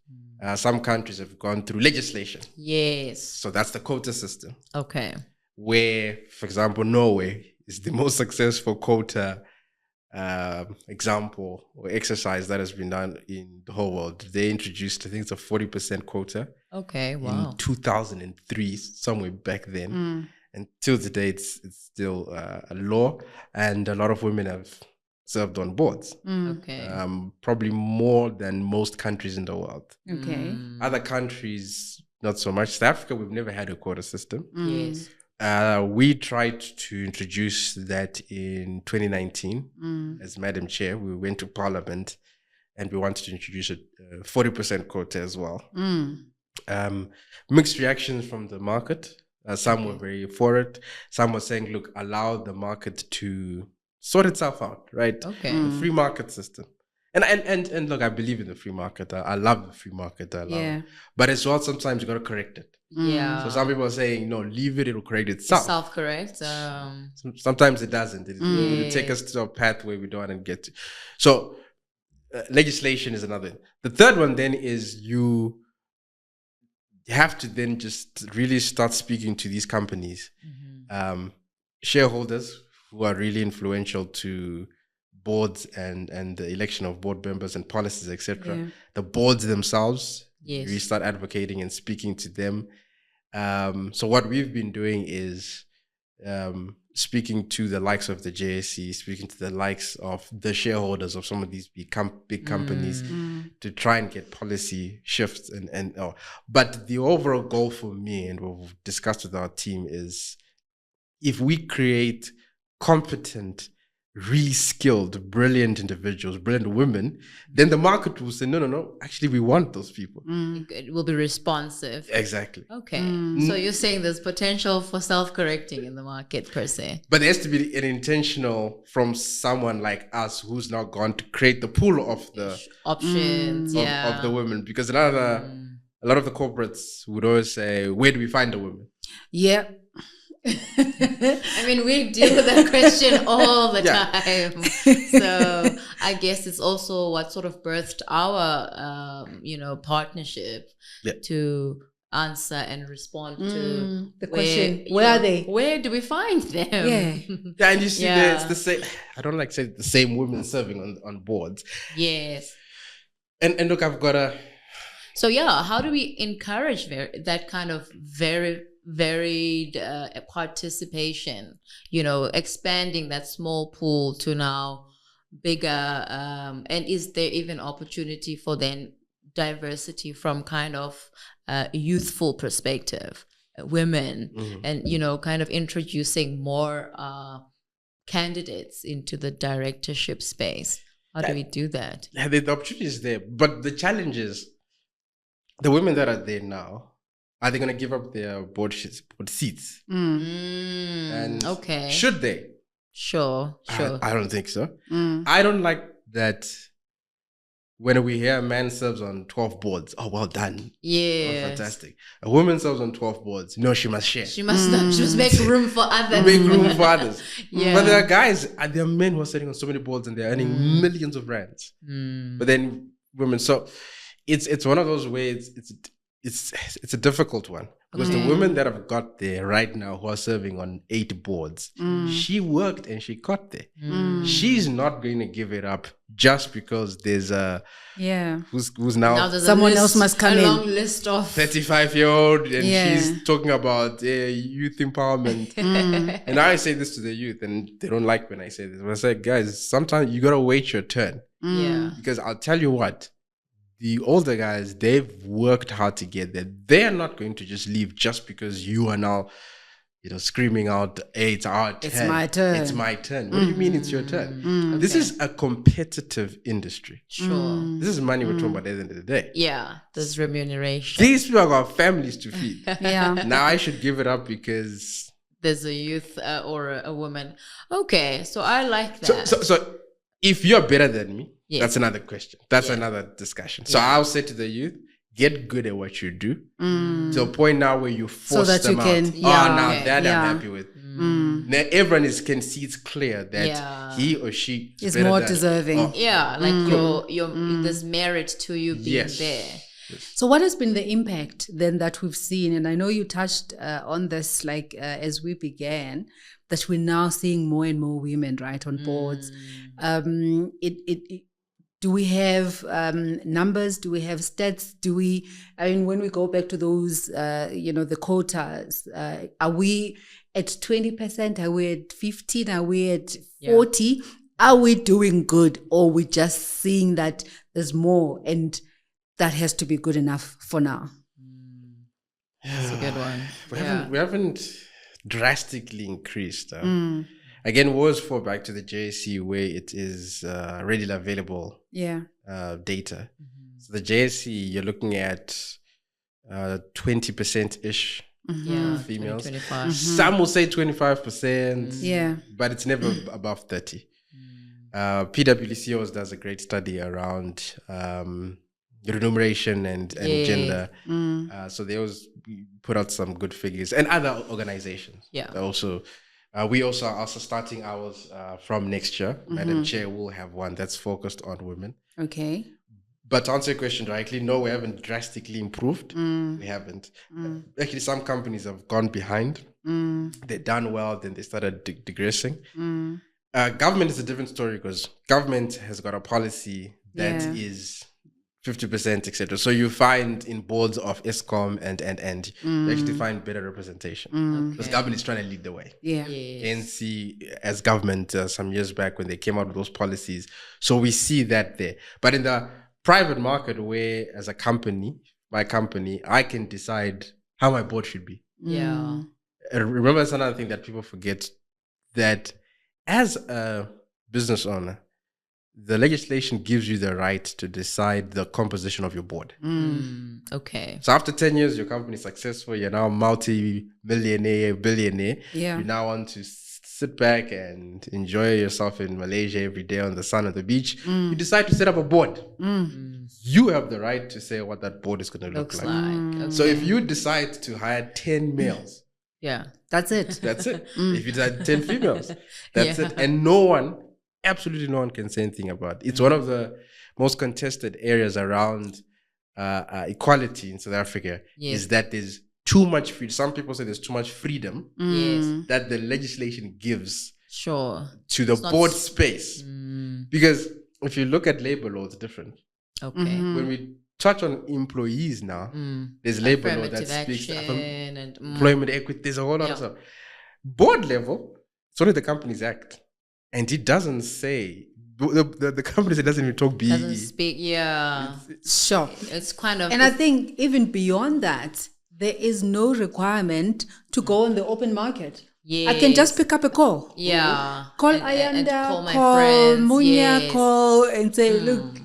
Speaker 3: Some countries have gone through legislation.
Speaker 2: Yes.
Speaker 3: So that's the quota system.
Speaker 2: Okay.
Speaker 3: Where, for example, Norway is the most successful quota example or exercise that has been done in the whole world. They introduced, I think it's a 40% quota.
Speaker 2: Okay, wow.
Speaker 3: In 2003, somewhere back then. And till today, it's still a law, and a lot of women have served on boards.
Speaker 2: Okay.
Speaker 3: Probably more than most countries in the world.
Speaker 1: Okay.
Speaker 3: Other countries, not so much. South Africa, we've never had a quota system.
Speaker 2: Yes.
Speaker 3: We tried to introduce that in 2019 as Madam Chair. We went to Parliament and we wanted to introduce a 40% quota as well. Mixed reactions from the market. Some were very for it. Some were saying, look, allow the market to sort itself out, right?
Speaker 2: Okay.
Speaker 3: The free market system. And look, I believe in the free market. I love the free market. I love it. But as well, sometimes you got to correct it.
Speaker 2: Yeah.
Speaker 3: So some people are saying, no, leave it, it'll correct itself.
Speaker 2: Self-correct.
Speaker 3: Sometimes it doesn't. It'll take us to a path where we don't want to get to. So legislation is another. The third one then is you have to then just really start speaking to these companies, shareholders who are really influential to boards and the election of board members and policies, etc. The boards themselves, we start advocating and speaking to them. So what we've been doing is speaking to the likes of the JSC, speaking to the likes of the shareholders of some of these big companies to try and get policy shifts. But the overall goal for me, and what we've discussed with our team, is if we create competent, really skilled, brilliant individuals, brilliant women, then the market will say, no, actually we want those people.
Speaker 2: It will be responsive.
Speaker 3: Exactly.
Speaker 2: Okay. So you're saying there's potential for self-correcting in the market per se.
Speaker 3: But there has to be an intentional from someone like us who's now gone to create the pool of the
Speaker 2: options
Speaker 3: of the women. Because a lot of the corporates would always say, where do we find the women?
Speaker 1: Yeah.
Speaker 2: I mean, we deal with that question all the time. So I guess it's also what sort of birthed our, partnership to answer and respond to
Speaker 1: the question, where are they?
Speaker 2: Where do we find them?
Speaker 3: Yeah, and you see that it's the same. I don't like saying the same women serving on boards.
Speaker 2: Yes.
Speaker 3: And look, I've got a...
Speaker 2: So how do we encourage that kind of varied participation, expanding that small pool to now bigger, and is there even opportunity for then diversity from kind of youthful perspective, women, and kind of introducing more candidates into the directorship space? How do we do that?
Speaker 3: Yeah, the opportunity is there, but the challenge is the women that are there now, are they going to give up their board seats? And should they?
Speaker 2: Sure.
Speaker 3: I don't think so. I don't like that when we hear a man serves on 12 boards. Oh, well done.
Speaker 2: Yeah.
Speaker 3: Oh, fantastic. A woman serves on 12 boards. No, she must share.
Speaker 2: She must make room for others.
Speaker 3: Make room for others. But there are guys, there are men who are sitting on so many boards and they're earning millions of rands. But then women, so it's one of those ways, it's a difficult one because the women that have got there right now who are serving on 8 boards, she worked and she got there. She's not going to give it up just because there's a who's now
Speaker 1: someone else must come
Speaker 2: a
Speaker 1: in.
Speaker 2: long list of
Speaker 3: 35-year-old and she's talking about youth empowerment. And I say this to the youth and they don't like when I say this. But I say, guys, sometimes you gotta wait your turn. Because I'll tell you what, the older guys, they've worked hard to get there. They're not going to just leave just because you are now, screaming out, "Hey, it's our turn.
Speaker 1: It's my turn.
Speaker 3: It's my turn." What do you mean it's your turn? This is a competitive industry.
Speaker 2: Sure.
Speaker 3: This is money we're talking about at the end of the day.
Speaker 2: Yeah, there's remuneration.
Speaker 3: These people have got families to feed.
Speaker 1: Yeah.
Speaker 3: Now I should give it up because
Speaker 2: There's a youth or a woman. Okay, so I like that.
Speaker 3: So if you're better than me,
Speaker 2: Yes.
Speaker 3: that's another question. That's another discussion. So I'll say to the youth, get good at what you do to a point now where you force
Speaker 1: that
Speaker 3: them
Speaker 1: you can-
Speaker 3: out.
Speaker 1: yeah.
Speaker 3: Now
Speaker 2: Okay.
Speaker 3: that
Speaker 1: Yeah.
Speaker 3: I'm happy with. Now everyone can see it's clear that
Speaker 2: Yeah.
Speaker 3: he or she
Speaker 1: Is
Speaker 3: better
Speaker 1: more
Speaker 3: than-
Speaker 1: deserving.
Speaker 3: Oh,
Speaker 2: Yeah, like there's merit to you being
Speaker 3: Yes.
Speaker 2: there.
Speaker 1: So what has been the impact then that we've seen? And I know you touched on this as we began, that we're now seeing more and more women, right, on boards. Do we have numbers? Do we have stats? When we go back to those, the quotas, are we at 20%? Are we at 15? Are we at 40? Are we doing good? Or we just seeing that there's more and that has to be good enough for now?
Speaker 2: That's a good one.
Speaker 3: We haven't drastically increased. Again, we always fall back to the JSE where it is readily available data. So the JSE, you're looking at 20%-ish
Speaker 2: Yeah,
Speaker 3: females.
Speaker 2: 25.
Speaker 3: Some will say 25%,
Speaker 1: Yeah.
Speaker 3: but it's never above 30. PwC always does a great study around remuneration and gender. So they always put out some good figures, and other organizations.
Speaker 2: Yeah.
Speaker 3: Also, we also are starting ours from next year. Madam Chair will have one that's focused on women.
Speaker 1: Okay.
Speaker 3: But to answer your question directly, no, we haven't drastically improved. We haven't. Actually, some companies have gone behind. They've done well, then they started digressing. Government is a different story because government has got a policy that is 50%, etc. So you find in boards of ESCOM and you actually find better representation because government is trying to lead the way.
Speaker 1: Yeah.
Speaker 3: ANC as government some years back when they came out with those policies. So we see that there. But in the private market where as a company, my company, I can decide how my board should be.
Speaker 2: Yeah.
Speaker 3: And remember, that's another thing that people forget, that as a business owner, the legislation gives you the right to decide the composition of your board.
Speaker 2: Okay.
Speaker 3: So after 10 years, your company is successful, you're now multi-millionaire, billionaire.
Speaker 1: Yeah.
Speaker 3: You now want to sit back and enjoy yourself in Malaysia every day on the sun at the beach. You decide to set up a board. You have the right to say what that board is going to look
Speaker 2: Looks
Speaker 3: like.
Speaker 2: like.
Speaker 3: So if you decide to hire 10 males,
Speaker 2: Yeah.
Speaker 1: That's it.
Speaker 3: that's it. If you decide 10 females, that's it. And absolutely no one can say anything about it. It's one of the most contested areas around equality in South Africa, is that there's too much freedom. Some people say there's too much freedom
Speaker 2: Yes.
Speaker 3: that the legislation gives
Speaker 2: Sure.
Speaker 3: to the board space. Because if you look at labor law, it's different.
Speaker 2: Okay.
Speaker 3: When we touch on employees now, there's labor law that
Speaker 2: Affirmative
Speaker 3: speaks
Speaker 2: action and
Speaker 3: employment equity. There's a whole lot of stuff. Board level, it's only the Companies Act. And it doesn't say, the companies, it doesn't even talk BE.
Speaker 2: doesn't speak. Yeah.
Speaker 1: Sure.
Speaker 2: It's kind of.
Speaker 1: And I think even beyond that, there is no requirement to go on the open market. I can just pick up a call.
Speaker 2: Yeah.
Speaker 1: Call
Speaker 2: And
Speaker 1: Ayanda,
Speaker 2: call my
Speaker 1: call
Speaker 2: friends.
Speaker 1: Munya,
Speaker 2: Yes.
Speaker 1: call and say, look.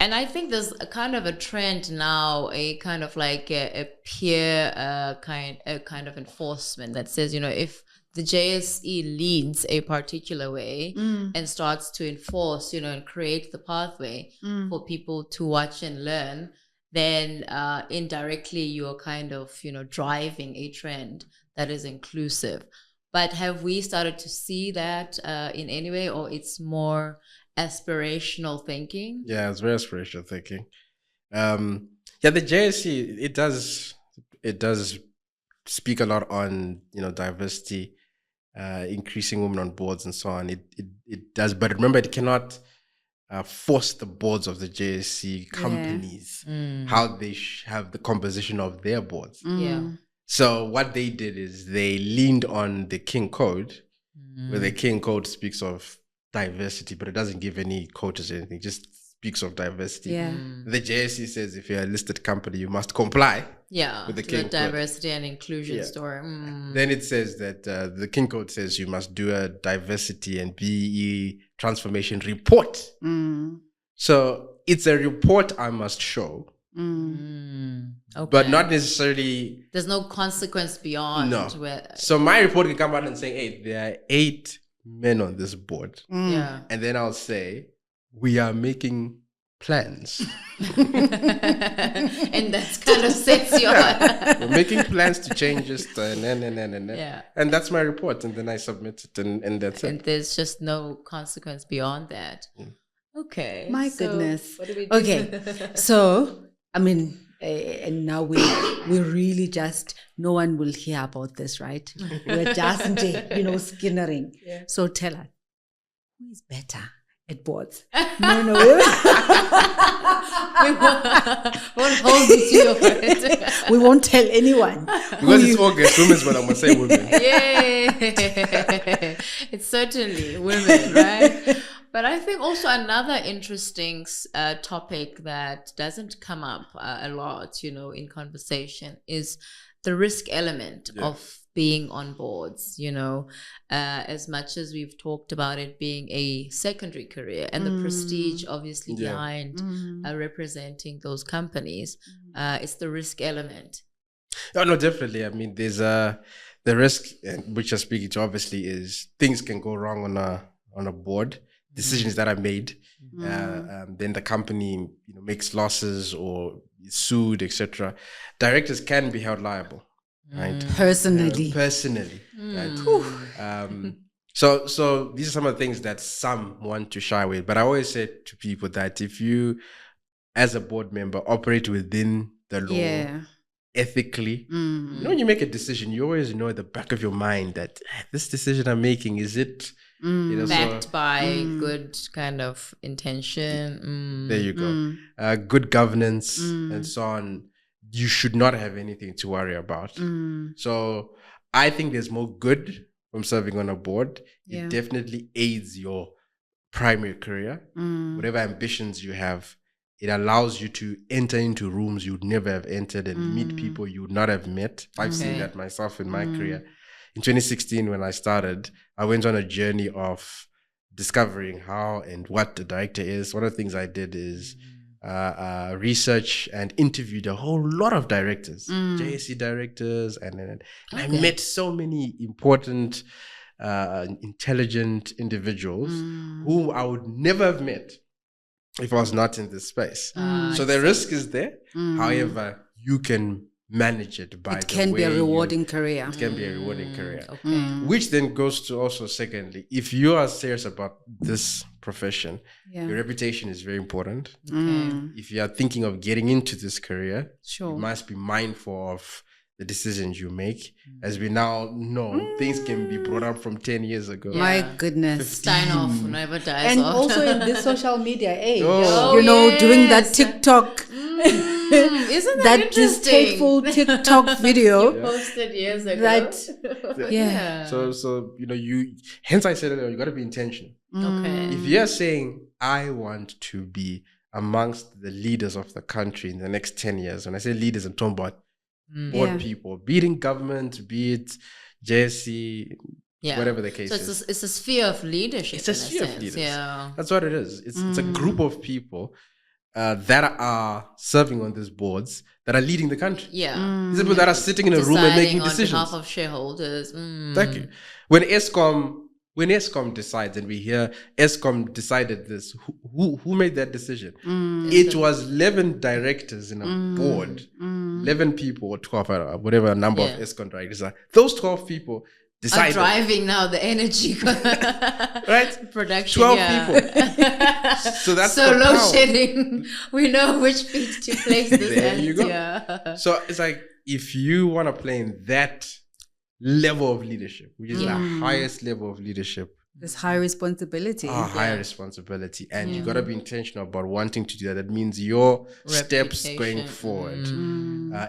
Speaker 2: And I think there's a kind of a trend now, a kind of like a peer kind of enforcement that says, if the JSE leads a particular way and starts to enforce, and create the pathway for people to watch and learn, then indirectly you're kind of, driving a trend that is inclusive. But have we started to see that in any way, or it's more aspirational thinking?
Speaker 3: Yeah, it's very aspirational thinking. The JSE, it does speak a lot on, diversity, increasing women on boards and so on. It does, but remember, it cannot force the boards of the JSE companies how they have the composition of their boards.
Speaker 2: Yeah.
Speaker 3: So what they did is they leaned on the King Code, where the King Code speaks of diversity, but it doesn't give any quotas or anything, just speaks of diversity.
Speaker 1: Yeah.
Speaker 3: The JSE says if you're a listed company, you must comply
Speaker 2: Yeah,
Speaker 3: with the
Speaker 2: the
Speaker 3: King Code.
Speaker 2: diversity and inclusion
Speaker 3: Yeah.
Speaker 2: story.
Speaker 3: Then it says that the King Code says you must do a diversity and BE transformation report. So it's a report I must show,
Speaker 2: Okay.
Speaker 3: but not necessarily.
Speaker 2: There's no consequence beyond.
Speaker 3: No.
Speaker 2: Where,
Speaker 3: So my report can come out and say, hey, there are 8 men on this board.
Speaker 2: yeah.
Speaker 3: And then I'll say, we are making plans.
Speaker 2: And that's kind of sets you on.
Speaker 3: We're making plans to change this. And
Speaker 2: Yeah.
Speaker 3: And that's my report. And then I submit it and that's
Speaker 2: And
Speaker 3: it.
Speaker 2: there's just no consequence beyond that. Okay.
Speaker 1: My
Speaker 2: so
Speaker 1: goodness.
Speaker 2: What do we do?
Speaker 1: Okay. So, I mean, and now we really just, no one will hear about this, right? We're just, skinnering.
Speaker 2: Yeah.
Speaker 1: So tell us, who is better at boards? No.
Speaker 2: We won't hold you to your word.
Speaker 1: We won't tell anyone.
Speaker 3: Because it's August, women's month, I'm going to say women.
Speaker 2: Yay! It's certainly women, right? But I think also another interesting topic that doesn't come up a lot, in conversation is the risk element of being on boards, as much as we've talked about it being a secondary career and the prestige obviously behind representing those companies, it's the risk element.
Speaker 3: Oh, no, definitely. I mean, there's the risk, which you're speaking to obviously is things can go wrong on a board. Decisions that are made, then the company makes losses or is sued, etc. Directors can be held liable, right?
Speaker 1: Personally.
Speaker 3: Right? So these are some of the things that some want to shy away. But I always say to people that if you, as a board member, operate within the law, ethically, when you make a decision, you always know at the back of your mind that this decision I'm making, is it
Speaker 2: backed by good kind of intention.
Speaker 3: There you go. Good governance and so on. You should not have anything to worry about. So I think there's more good from serving on a board. It definitely aids your primary career. Whatever ambitions you have, it allows you to enter into rooms you'd never have entered and meet people you would not have met. I've seen that myself in my career. In 2016, when I started, I went on a journey of discovering how and what a director is. One of the things I did is research and interviewed a whole lot of directors, JSC directors, and I met so many important, intelligent individuals whom I would never have met if I was not in this space. So the risk is there. However, you can manage it by
Speaker 1: it can be a rewarding career.
Speaker 3: It can be a rewarding career.
Speaker 2: Okay.
Speaker 3: Which then goes to also, secondly, if you are serious about this profession, your reputation is very important. If you are thinking of getting into this career, you must be mindful of the decisions you make. As we now know, things can be brought up from 10 years ago.
Speaker 1: My goodness.
Speaker 2: Sign-off never dies
Speaker 1: and
Speaker 2: off.
Speaker 1: also in this social media age,
Speaker 2: yes.
Speaker 1: doing that TikTok.
Speaker 2: Isn't that interesting?
Speaker 1: Distasteful TikTok video.
Speaker 2: You posted years ago.
Speaker 3: So you hence I said earlier, you got to be intentional.
Speaker 2: Okay.
Speaker 3: If you're saying I want to be amongst the leaders of the country in the next 10 years, when I say leaders, I'm talking about board people, be it in government, be it JSC, whatever the case is.
Speaker 2: So it's a sphere of leadership.
Speaker 3: It's a sphere of leaders.
Speaker 2: Yeah.
Speaker 3: That's what it is. It's a group of people that are serving on these boards that are leading the country.
Speaker 2: Yeah.
Speaker 3: These people that are sitting in a room and making decisions.
Speaker 2: On behalf of shareholders.
Speaker 3: Thank you. When ESCOM decides, and we hear ESCOM decided this, who made that decision? It was 11 directors in a board, 11 people or 12, whatever number of ESCOM directors are. Those 12 people decided.
Speaker 2: Are driving now the energy
Speaker 3: right?
Speaker 2: Production.
Speaker 3: 12 people. So that's
Speaker 2: so load shedding. We know which feet to place this
Speaker 3: there
Speaker 2: at.
Speaker 3: You go.
Speaker 2: Yeah.
Speaker 3: So it's like, if you want to play in that level of leadership, which is the highest level of leadership,
Speaker 1: there's high responsibility.
Speaker 3: Higher responsibility, and you got to be intentional about wanting to do that. That means your steps going forward.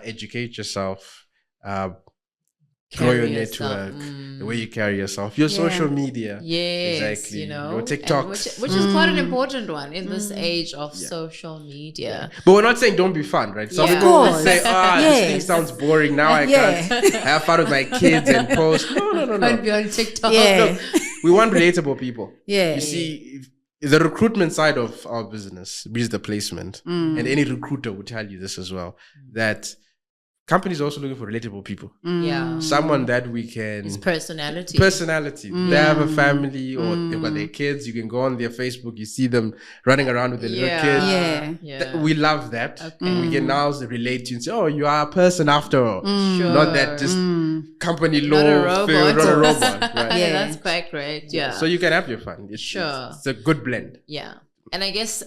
Speaker 3: Educate yourself, grow your
Speaker 2: Carry yourself.
Speaker 3: network, the way you carry yourself, your social media.
Speaker 2: Yes,
Speaker 3: Exactly.
Speaker 2: you know,
Speaker 3: Your
Speaker 2: and
Speaker 3: TikToks.
Speaker 2: which is quite an important one in this age of social media.
Speaker 3: But we're not saying don't be fun, right? Some
Speaker 2: Yeah.
Speaker 3: people will
Speaker 1: Of
Speaker 3: say,
Speaker 1: course.
Speaker 3: this thing
Speaker 1: Yes.
Speaker 3: sounds boring. Now I can't have fun with my kids and post. No.
Speaker 2: Can't be on TikTok.
Speaker 1: Yeah.
Speaker 3: Look, we want relatable people.
Speaker 1: Yeah.
Speaker 3: You see, the recruitment side of our business, which is the placement, and any recruiter will tell you this as well, that companies are also looking for relatable people.
Speaker 2: Yeah.
Speaker 3: Someone that we can...
Speaker 2: It's personality.
Speaker 3: They have a family or they've got their kids. You can go on their Facebook. You see them running around with their little kids.
Speaker 1: Yeah.
Speaker 3: We love that.
Speaker 2: Okay.
Speaker 3: We can now relate to you and say, oh, you are a person after all.
Speaker 2: Sure.
Speaker 3: Not that just company
Speaker 2: Not
Speaker 3: law,
Speaker 2: a robot.
Speaker 3: not a robot. Right?
Speaker 2: Yeah, that's quite great. Yeah.
Speaker 3: So you can have your fun. It's a good blend.
Speaker 2: Yeah. And I guess,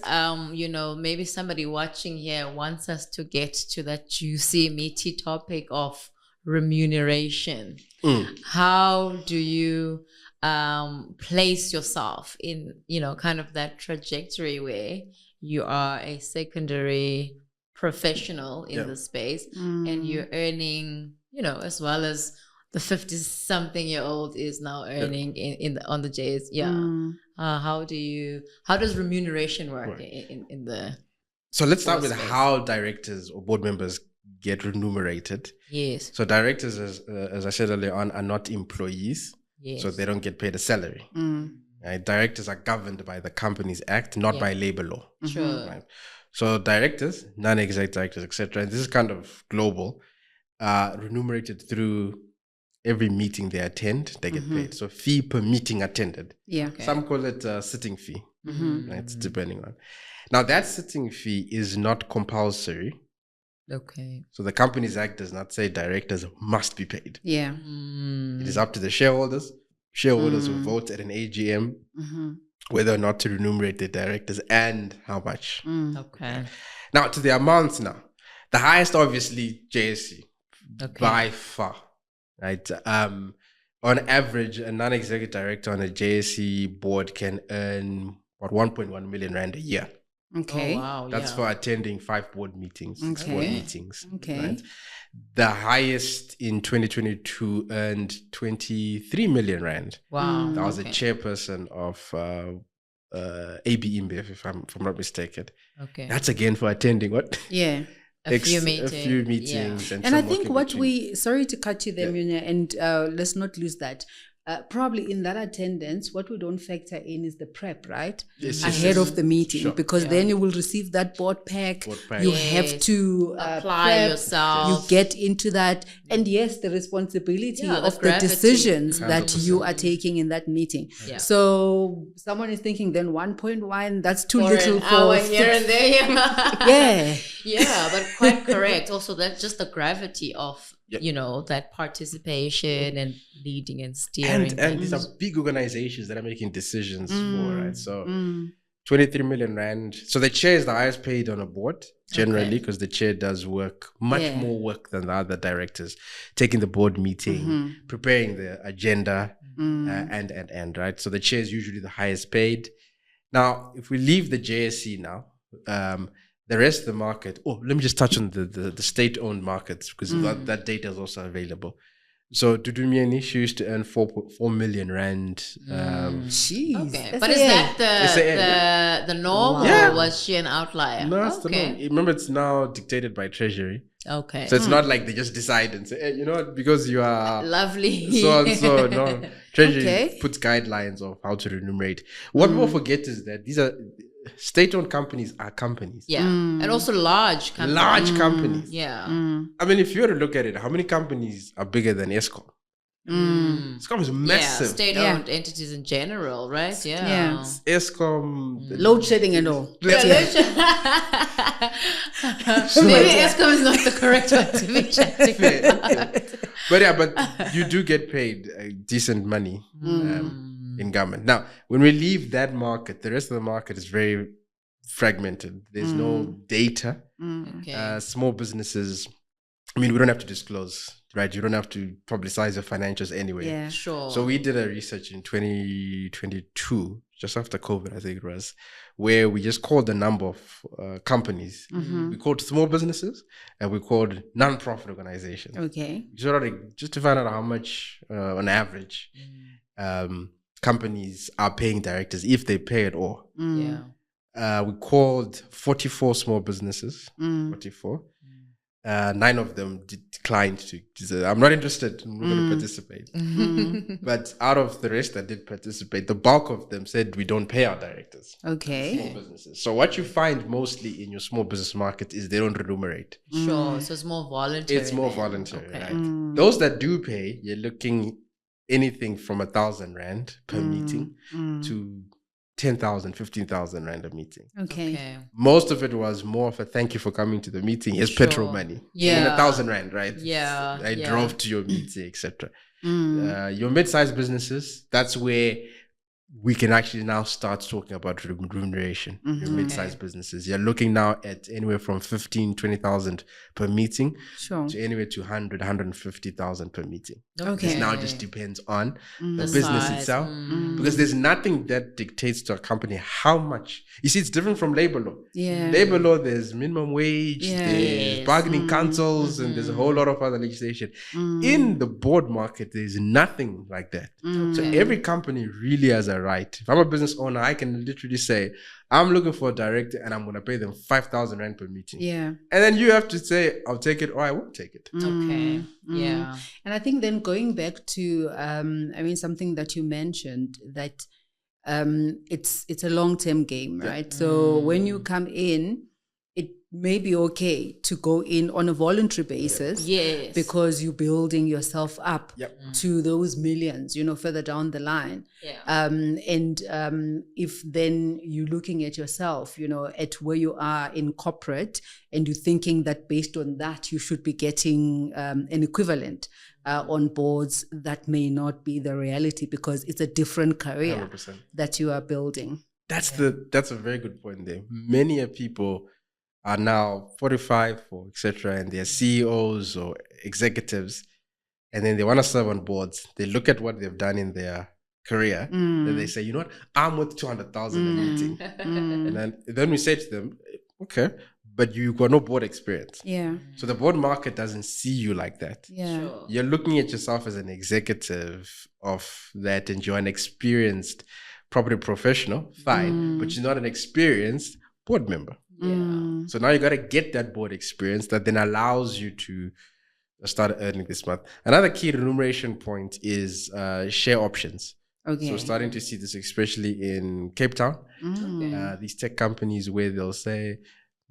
Speaker 2: you know, maybe somebody watching here wants us to get to that juicy, meaty topic of remuneration. How do you place yourself in, you know, kind of that trajectory where you are a secondary professional in the space and you're earning, you know, as well as the 50-something-year-old is now earning on the J's. How does remuneration work in the...
Speaker 3: So let's start with how directors or board members get remunerated.
Speaker 2: Yes.
Speaker 3: So directors, as I said earlier on, are not employees.
Speaker 2: Yes.
Speaker 3: So they don't get paid a salary. Right? Directors are governed by the Companies Act, not by labor law.
Speaker 2: Sure.
Speaker 3: Right? So directors, non-exec directors, etc., and this is kind of global, are remunerated through every meeting they attend, they get paid. So fee per meeting attended.
Speaker 1: Yeah.
Speaker 2: Okay.
Speaker 3: Some call it a sitting fee. Right? It's depending on. Now that sitting fee is not compulsory.
Speaker 2: Okay.
Speaker 3: So the Companies Act does not say directors must be paid.
Speaker 1: Yeah.
Speaker 3: It is up to the shareholders. Shareholders will vote at an AGM whether or not to remunerate their directors and how much.
Speaker 2: Okay.
Speaker 3: Now to the amounts now. The highest obviously JSC by far. Right. On average, a non-executive director on a JSC board can earn about 1.1 million rand a year.
Speaker 1: Okay.
Speaker 2: Oh, wow.
Speaker 3: That's for attending 5 board meetings, 6 board
Speaker 1: Okay.
Speaker 3: meetings.
Speaker 1: Okay.
Speaker 3: Right? The highest in 2022 earned 23 million rand.
Speaker 2: Wow.
Speaker 3: That was a chairperson of AB InBev, if I'm not mistaken.
Speaker 2: Okay.
Speaker 3: That's again for attending what?
Speaker 1: Yeah.
Speaker 2: A few
Speaker 3: A
Speaker 2: meetings.
Speaker 3: few meetings.
Speaker 1: And
Speaker 3: some
Speaker 1: I think
Speaker 3: working
Speaker 1: what
Speaker 3: between.
Speaker 1: sorry to cut you there, Munya, and let's not lose that. Probably in that attendance, what we don't factor in is the prep, right?
Speaker 3: Yes,
Speaker 1: Ahead of the meeting,
Speaker 3: Sure.
Speaker 1: because then you will receive that board pack.
Speaker 3: Board pack.
Speaker 1: You
Speaker 2: Yes.
Speaker 1: have to
Speaker 2: Apply
Speaker 1: prep,
Speaker 2: yourself.
Speaker 1: You get into that. And yes, the responsibility
Speaker 2: Yeah, the
Speaker 1: of the
Speaker 2: gravity.
Speaker 1: decisions that
Speaker 3: 100%.
Speaker 1: you are taking in that meeting.
Speaker 2: Yeah.
Speaker 1: So someone is thinking then 1.1, that's too
Speaker 2: For
Speaker 1: little
Speaker 2: an
Speaker 1: for
Speaker 2: hour here and there.
Speaker 1: Yeah.
Speaker 2: Yeah, but quite correct. Also, that's just the gravity of,
Speaker 3: Yep.
Speaker 2: you know, that participation and leading and steering.
Speaker 3: And these are big organizations that are making decisions for, right? So
Speaker 1: Mm.
Speaker 3: 23 million rand. So the chair is the highest paid on a board generally because the chair does much more work than the other directors, taking the board meeting, preparing the agenda, and right. So the chair is usually the highest paid. Now, if we leave the JSC now, the rest of the market. Oh, let me just touch on the state-owned markets because that data is also available. So Dudumi she used to earn 4 million rand.
Speaker 1: Jeez.
Speaker 2: Okay, but is that the norm, or was she an outlier?
Speaker 3: No, it's the norm. Remember, it's now dictated by Treasury.
Speaker 2: Okay.
Speaker 3: So it's not like they just decide and say, hey, you know what, because you are
Speaker 2: lovely.
Speaker 3: So and so. No, Treasury puts guidelines of how to remunerate. What people forget is that these are state-owned companies are companies.
Speaker 2: Yeah, and also large companies.
Speaker 3: Large companies.
Speaker 2: Yeah.
Speaker 3: I mean, if you were to look at it, how many companies are bigger than Eskom? Eskom is massive.
Speaker 2: Yeah, state-owned entities in general, right? Yeah.
Speaker 3: Eskom.
Speaker 1: Load shedding and all.
Speaker 2: Maybe Eskom is not the correct one to be chatting about.
Speaker 3: But you do get paid decent money in government. Now, when we leave that market, the rest of the market is very fragmented. There's no data.
Speaker 2: Okay.
Speaker 3: Small businesses, I mean, we don't have to disclose right? You don't have to publicize your financials anyway.
Speaker 1: Yeah.
Speaker 2: Sure.
Speaker 3: So we did a research in 2022, just after COVID, I think it was, where we just called the number of companies. We called small businesses and we called non-profit organizations.
Speaker 1: Okay.
Speaker 3: Just to find out how much, on average, companies are paying directors, if they pay at all. We called 44 small businesses, 44. 9 of them declined to say, I'm not interested, I'm not going to participate. But out of the rest that did participate, the bulk of them said we don't pay our directors.
Speaker 1: Okay.
Speaker 3: Small businesses. So what you find mostly in your small business market is they don't remunerate.
Speaker 2: Sure. So it's more voluntary.
Speaker 3: It's more
Speaker 2: then.
Speaker 3: voluntary,
Speaker 2: Okay.
Speaker 3: right? Those that do pay, you're looking anything from 1,000 rand per meeting to 10,000, 15,000 rand a meeting.
Speaker 1: Okay.
Speaker 3: Most of it was more of a thank you for coming to the meeting. It's petrol money.
Speaker 2: Yeah.
Speaker 3: 1,000 rand, right?
Speaker 2: Yeah.
Speaker 3: I drove to your meeting, etc. Your mid-sized businesses, that's where we can actually now start talking about remuneration. Your mid-sized businesses, you're looking now at anywhere from 15, 20,000 per meeting to anywhere to 100, 150,000 per meeting.
Speaker 1: Okay.
Speaker 3: It now just depends on the
Speaker 2: The
Speaker 3: business
Speaker 2: size.
Speaker 3: itself, because there's nothing that dictates to a company how much. You see, it's different from labor law.
Speaker 1: Yeah.
Speaker 3: Labor law, there's minimum wage, there's
Speaker 2: Yes.
Speaker 3: bargaining councils, and there's a whole lot of other legislation. In the board market, there's nothing like that. So every company really has a right. If I'm a business owner, I can literally say, I'm looking for a director and I'm going to pay them 5,000 rand per meeting.
Speaker 1: Yeah.
Speaker 3: And then you have to say, I'll take it or I won't take it.
Speaker 2: Okay. Yeah.
Speaker 1: And I think then going back to, something that you mentioned, that it's a long-term game, right? So when you come in, it may be okay to go in on a voluntary basis,
Speaker 2: Yes.
Speaker 1: because you're building yourself up
Speaker 3: Yep.
Speaker 1: to those millions, further down the line.
Speaker 2: Yeah.
Speaker 1: If then you're looking at yourself, at where you are in corporate, and you're thinking that based on that, you should be getting an equivalent on boards, that may not be the reality, because it's a different career
Speaker 3: 100%.
Speaker 1: that you are building.
Speaker 3: That's a very good point there. Many people are now 45 or etc. and they're CEOs or executives, and then they want to serve on boards. They look at what they've done in their career, and they say, you know what, I'm worth 200,000 a meeting. And then we say to them, okay, but you got no board experience.
Speaker 1: Yeah.
Speaker 3: So the board market doesn't see you like that.
Speaker 1: Yeah.
Speaker 2: Sure.
Speaker 3: You're looking at yourself as an executive of that, and you're an experienced property professional, fine, but you're not an experienced board member.
Speaker 2: Yeah.
Speaker 3: So now you got to get that board experience that then allows you to start earning this month. Another key remuneration point is share options.
Speaker 1: Okay.
Speaker 3: So starting to see this especially in Cape Town, these tech companies where they'll say,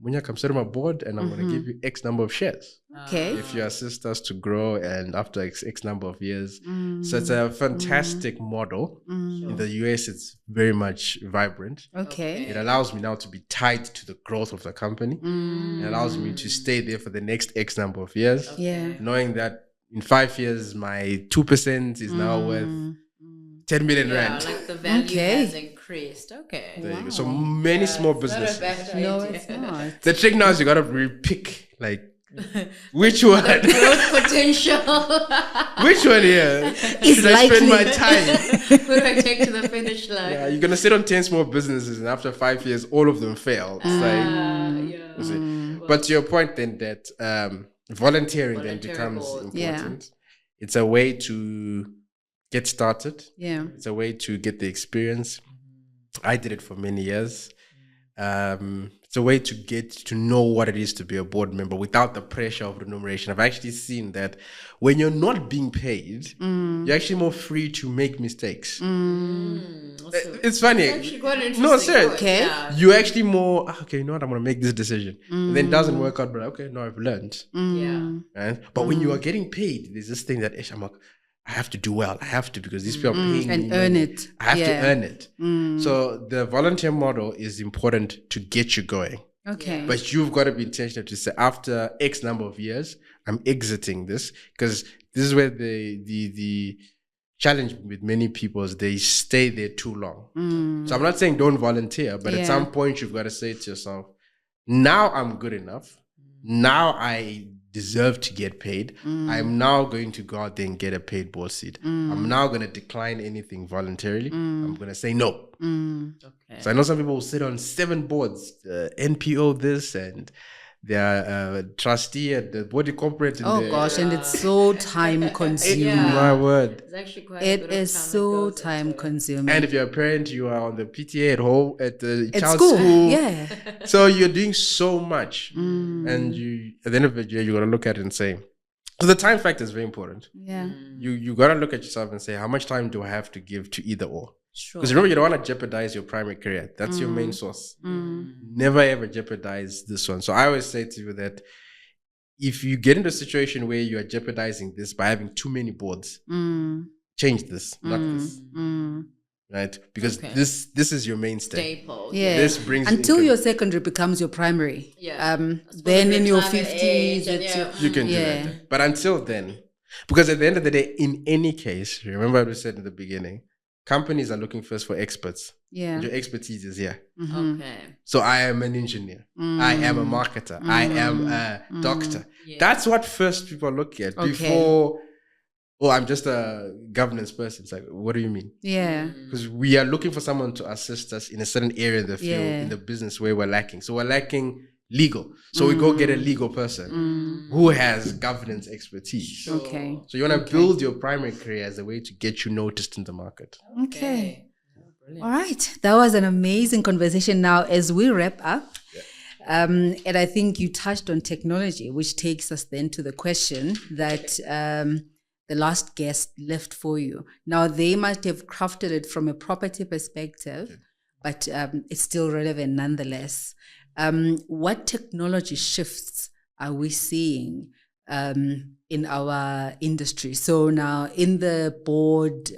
Speaker 3: Munya, come sit on my board and I'm going to give you X number of shares.
Speaker 1: Okay.
Speaker 3: If you assist us to grow and after X number of years. So it's a fantastic model. In the US, it's very much vibrant.
Speaker 1: Okay.
Speaker 3: It allows me now to be tied to the growth of the company. It allows me to stay there for the next X number of years.
Speaker 1: Yeah.
Speaker 3: Knowing that in 5 years, my 2% is now worth 10 million rand.
Speaker 2: Like the value
Speaker 1: Okay.
Speaker 2: has increased. Okay.
Speaker 3: There you go. So many small businesses.
Speaker 1: No, it's not.
Speaker 3: The trick now is you got to pick like which one?
Speaker 2: Growth potential.
Speaker 3: Which one here should I spend my time?
Speaker 2: Who do I take to the finish line?
Speaker 3: Yeah, you're gonna sit on 10 small businesses, and after 5 years, all of them fail. It's you see. But to your point, then that volunteering then
Speaker 2: Voluntary
Speaker 3: becomes
Speaker 2: boards.
Speaker 3: important. It's a way to get started.
Speaker 1: Yeah.
Speaker 3: It's a way to get the experience. I did it for many years. It's a way to get to know what it is to be a board member without the pressure of remuneration. I've actually seen that when you're not being paid, you're actually more free to make mistakes. It's funny.
Speaker 2: Actually quite interesting.
Speaker 3: No, serious.
Speaker 1: Okay.
Speaker 2: Yeah.
Speaker 3: You're actually more, okay, you know what, I'm going to make this decision. And then it doesn't work out, but okay, no, I've learned.
Speaker 2: Yeah.
Speaker 3: Right? But when you are getting paid, there's this thing that I'm like, I have to do well. I have to, because these people are paying me
Speaker 1: And
Speaker 3: money.
Speaker 1: earn it.
Speaker 3: I have to
Speaker 1: Yeah.
Speaker 3: earn it. So the volunteer model is important to get you going.
Speaker 1: Okay.
Speaker 3: But you've got to be intentional to say, after X number of years, I'm exiting this, because this is where the challenge with many people is they stay there too long. So I'm not saying don't volunteer, but at some point you've got to say to yourself, now I'm good enough. Now I deserve to get paid. I'm now going to go out there and get a paid board seat. I'm now going to decline anything voluntarily. I'm going to say no.
Speaker 2: Okay.
Speaker 3: So I know some people will sit on 7 boards, NPO this and their trustee at the body corporate. And
Speaker 1: And it's so time consuming.
Speaker 3: My word.
Speaker 2: It's actually quite
Speaker 1: It
Speaker 2: a bit of
Speaker 1: is
Speaker 2: time that
Speaker 1: so
Speaker 2: goes
Speaker 1: time
Speaker 2: into it.
Speaker 1: consuming.
Speaker 3: And if you're a parent, you are on the PTA at home, at the
Speaker 1: At
Speaker 3: child's
Speaker 1: school,
Speaker 3: school.
Speaker 1: yeah.
Speaker 3: So you're doing so much. And you, at the end of the day, you got to look at it and say, so the time factor is very important.
Speaker 1: Yeah.
Speaker 3: You got to look at yourself and say, how much time do I have to give to either or?
Speaker 2: Sure.
Speaker 3: Because remember, you don't want to jeopardize your primary career. That's your main source. Never ever jeopardize this one. So I always say to you that if you get into a situation where you are jeopardizing this by having too many boards, change this, not this. Right? Because this is your mainstay.
Speaker 2: Staple.
Speaker 1: Yeah.
Speaker 3: This brings
Speaker 1: until
Speaker 3: income.
Speaker 1: your secondary becomes your primary.
Speaker 2: Yeah.
Speaker 1: Then in your
Speaker 2: retirement
Speaker 1: 50s,
Speaker 2: age and
Speaker 1: it's
Speaker 2: yeah.
Speaker 1: your,
Speaker 3: You can do that. But until then, because at the end of the day, in any case, remember what we said in the beginning, companies are looking first for experts.
Speaker 1: yeah.
Speaker 3: And your expertise is here.
Speaker 2: Okay.
Speaker 3: So I am an engineer. I am a marketer. I am a doctor.
Speaker 2: Yeah.
Speaker 3: That's what first people look at before, oh, I'm just a governance person. It's like, what do you mean?
Speaker 1: Yeah.
Speaker 3: Because we are looking for someone to assist us in a certain area of the field, in the business where we're lacking. So we're lacking legal. So we go get a legal person who has governance expertise.
Speaker 1: Okay.
Speaker 3: So you want to build your primary career as a way to get you noticed in the market.
Speaker 1: Okay. All right. That was an amazing conversation. Now, as we wrap up, and I think you touched on technology, which takes us then to the question that the last guest left for you. Now, they must have crafted it from a property perspective, but it's still relevant nonetheless. What technology shifts are we seeing in our industry? So now in the board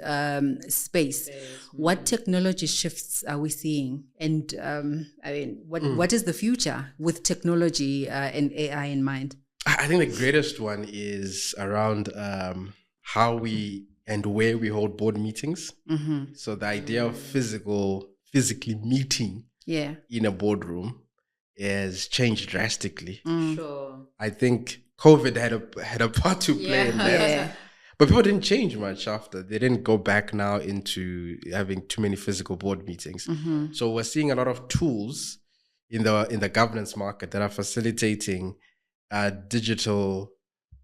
Speaker 1: space, what technology shifts are we seeing? And I mean, what is the future with technology and AI in mind?
Speaker 3: I think the greatest one is around how we and where we hold board meetings. So the idea of physically meeting in a boardroom has changed drastically.
Speaker 2: Sure.
Speaker 3: I think COVID had a part to play in that. But people didn't change much after. They didn't go back now into having too many physical board meetings. So we're seeing a lot of tools in the governance market that are facilitating digital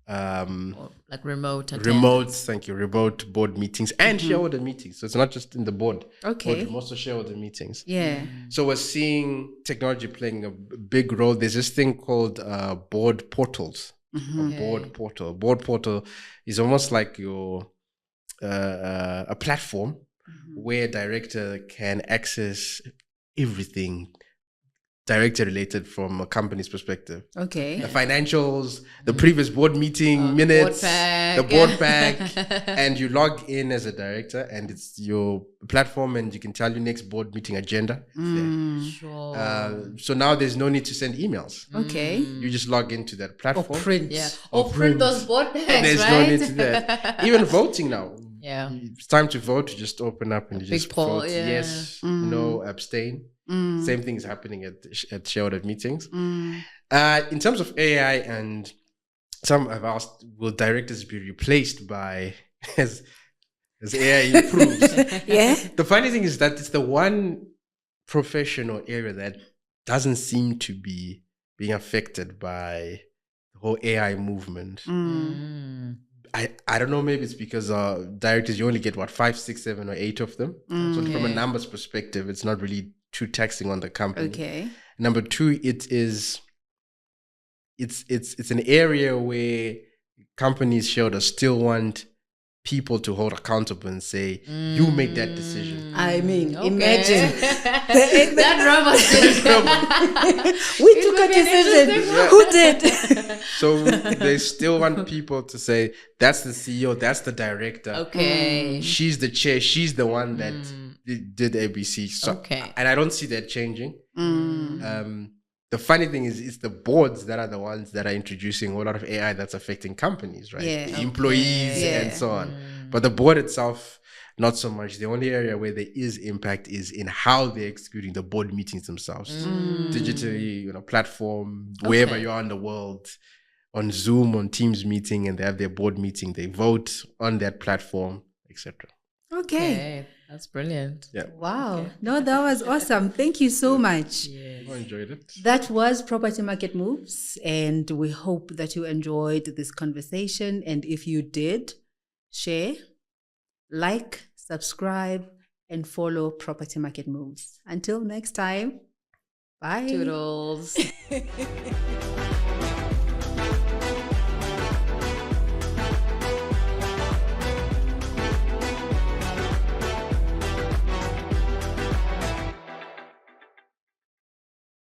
Speaker 2: like remote
Speaker 3: remote board meetings and shareholder meetings. So it's not just in the board.
Speaker 1: Okay.
Speaker 3: But also shareholder meetings.
Speaker 1: Yeah.
Speaker 3: So we're seeing technology playing a big role. There's this thing called board portals. Board portal. Board portal is almost like your a platform where a director can access everything director related from a company's perspective.
Speaker 1: Okay.
Speaker 3: The financials, the previous board meeting minutes, the board pack, and you log in as a director, and it's your platform, and you can tell your next board meeting agenda.
Speaker 2: Sure.
Speaker 3: So now there's no need to send emails.
Speaker 1: Okay.
Speaker 3: You just log into that platform.
Speaker 1: Or print.
Speaker 2: Yeah. Or print those board packs,
Speaker 3: There's
Speaker 2: right?
Speaker 3: no need to that. Even voting now.
Speaker 2: Yeah.
Speaker 3: It's time to vote. You just open up and you just
Speaker 2: poll,
Speaker 3: vote.
Speaker 2: yeah.
Speaker 3: Yes, no, abstain. Same thing is happening at shareholder meetings. In terms of AI, and some have asked, will directors be replaced by as AI improves? The funny thing is that it's the one profession or area that doesn't seem to be being affected by the whole AI movement. I don't know, maybe it's because directors, you only get 5, 6, 7 or 8 of them. So from a numbers perspective, it's not really too taxing on the company.
Speaker 1: Okay.
Speaker 3: Number 2, it's an area where companies shareholders still want people to hold accountable and say, you made that decision.
Speaker 1: I mean, imagine.
Speaker 2: that robot did.
Speaker 1: We took a decision. Who did?
Speaker 3: So they still want people to say, that's the CEO, that's the director.
Speaker 2: Okay.
Speaker 3: She's the chair, she's the one that did ABC. So, and I don't see that changing. The funny thing is, it's the boards that are the ones that are introducing a lot of AI that's affecting companies, right?
Speaker 1: Yeah.
Speaker 3: The employees and so on. But the board itself, not so much. The only area where there is impact is in how they're executing the board meetings themselves. Digitally, platform, wherever you are in the world, on Zoom, on Teams meeting, and they have their board meeting. They vote on that platform, etc.
Speaker 1: Okay.
Speaker 2: That's brilliant.
Speaker 3: Yeah.
Speaker 1: Wow.
Speaker 2: Okay.
Speaker 1: No, that was awesome. Thank you so much.
Speaker 2: Yes.
Speaker 3: I enjoyed it.
Speaker 1: That was Property Market Moves, and we hope that you enjoyed this conversation. And if you did, share, like, subscribe, and follow Property Market Moves. Until next time, bye.
Speaker 2: Toodles.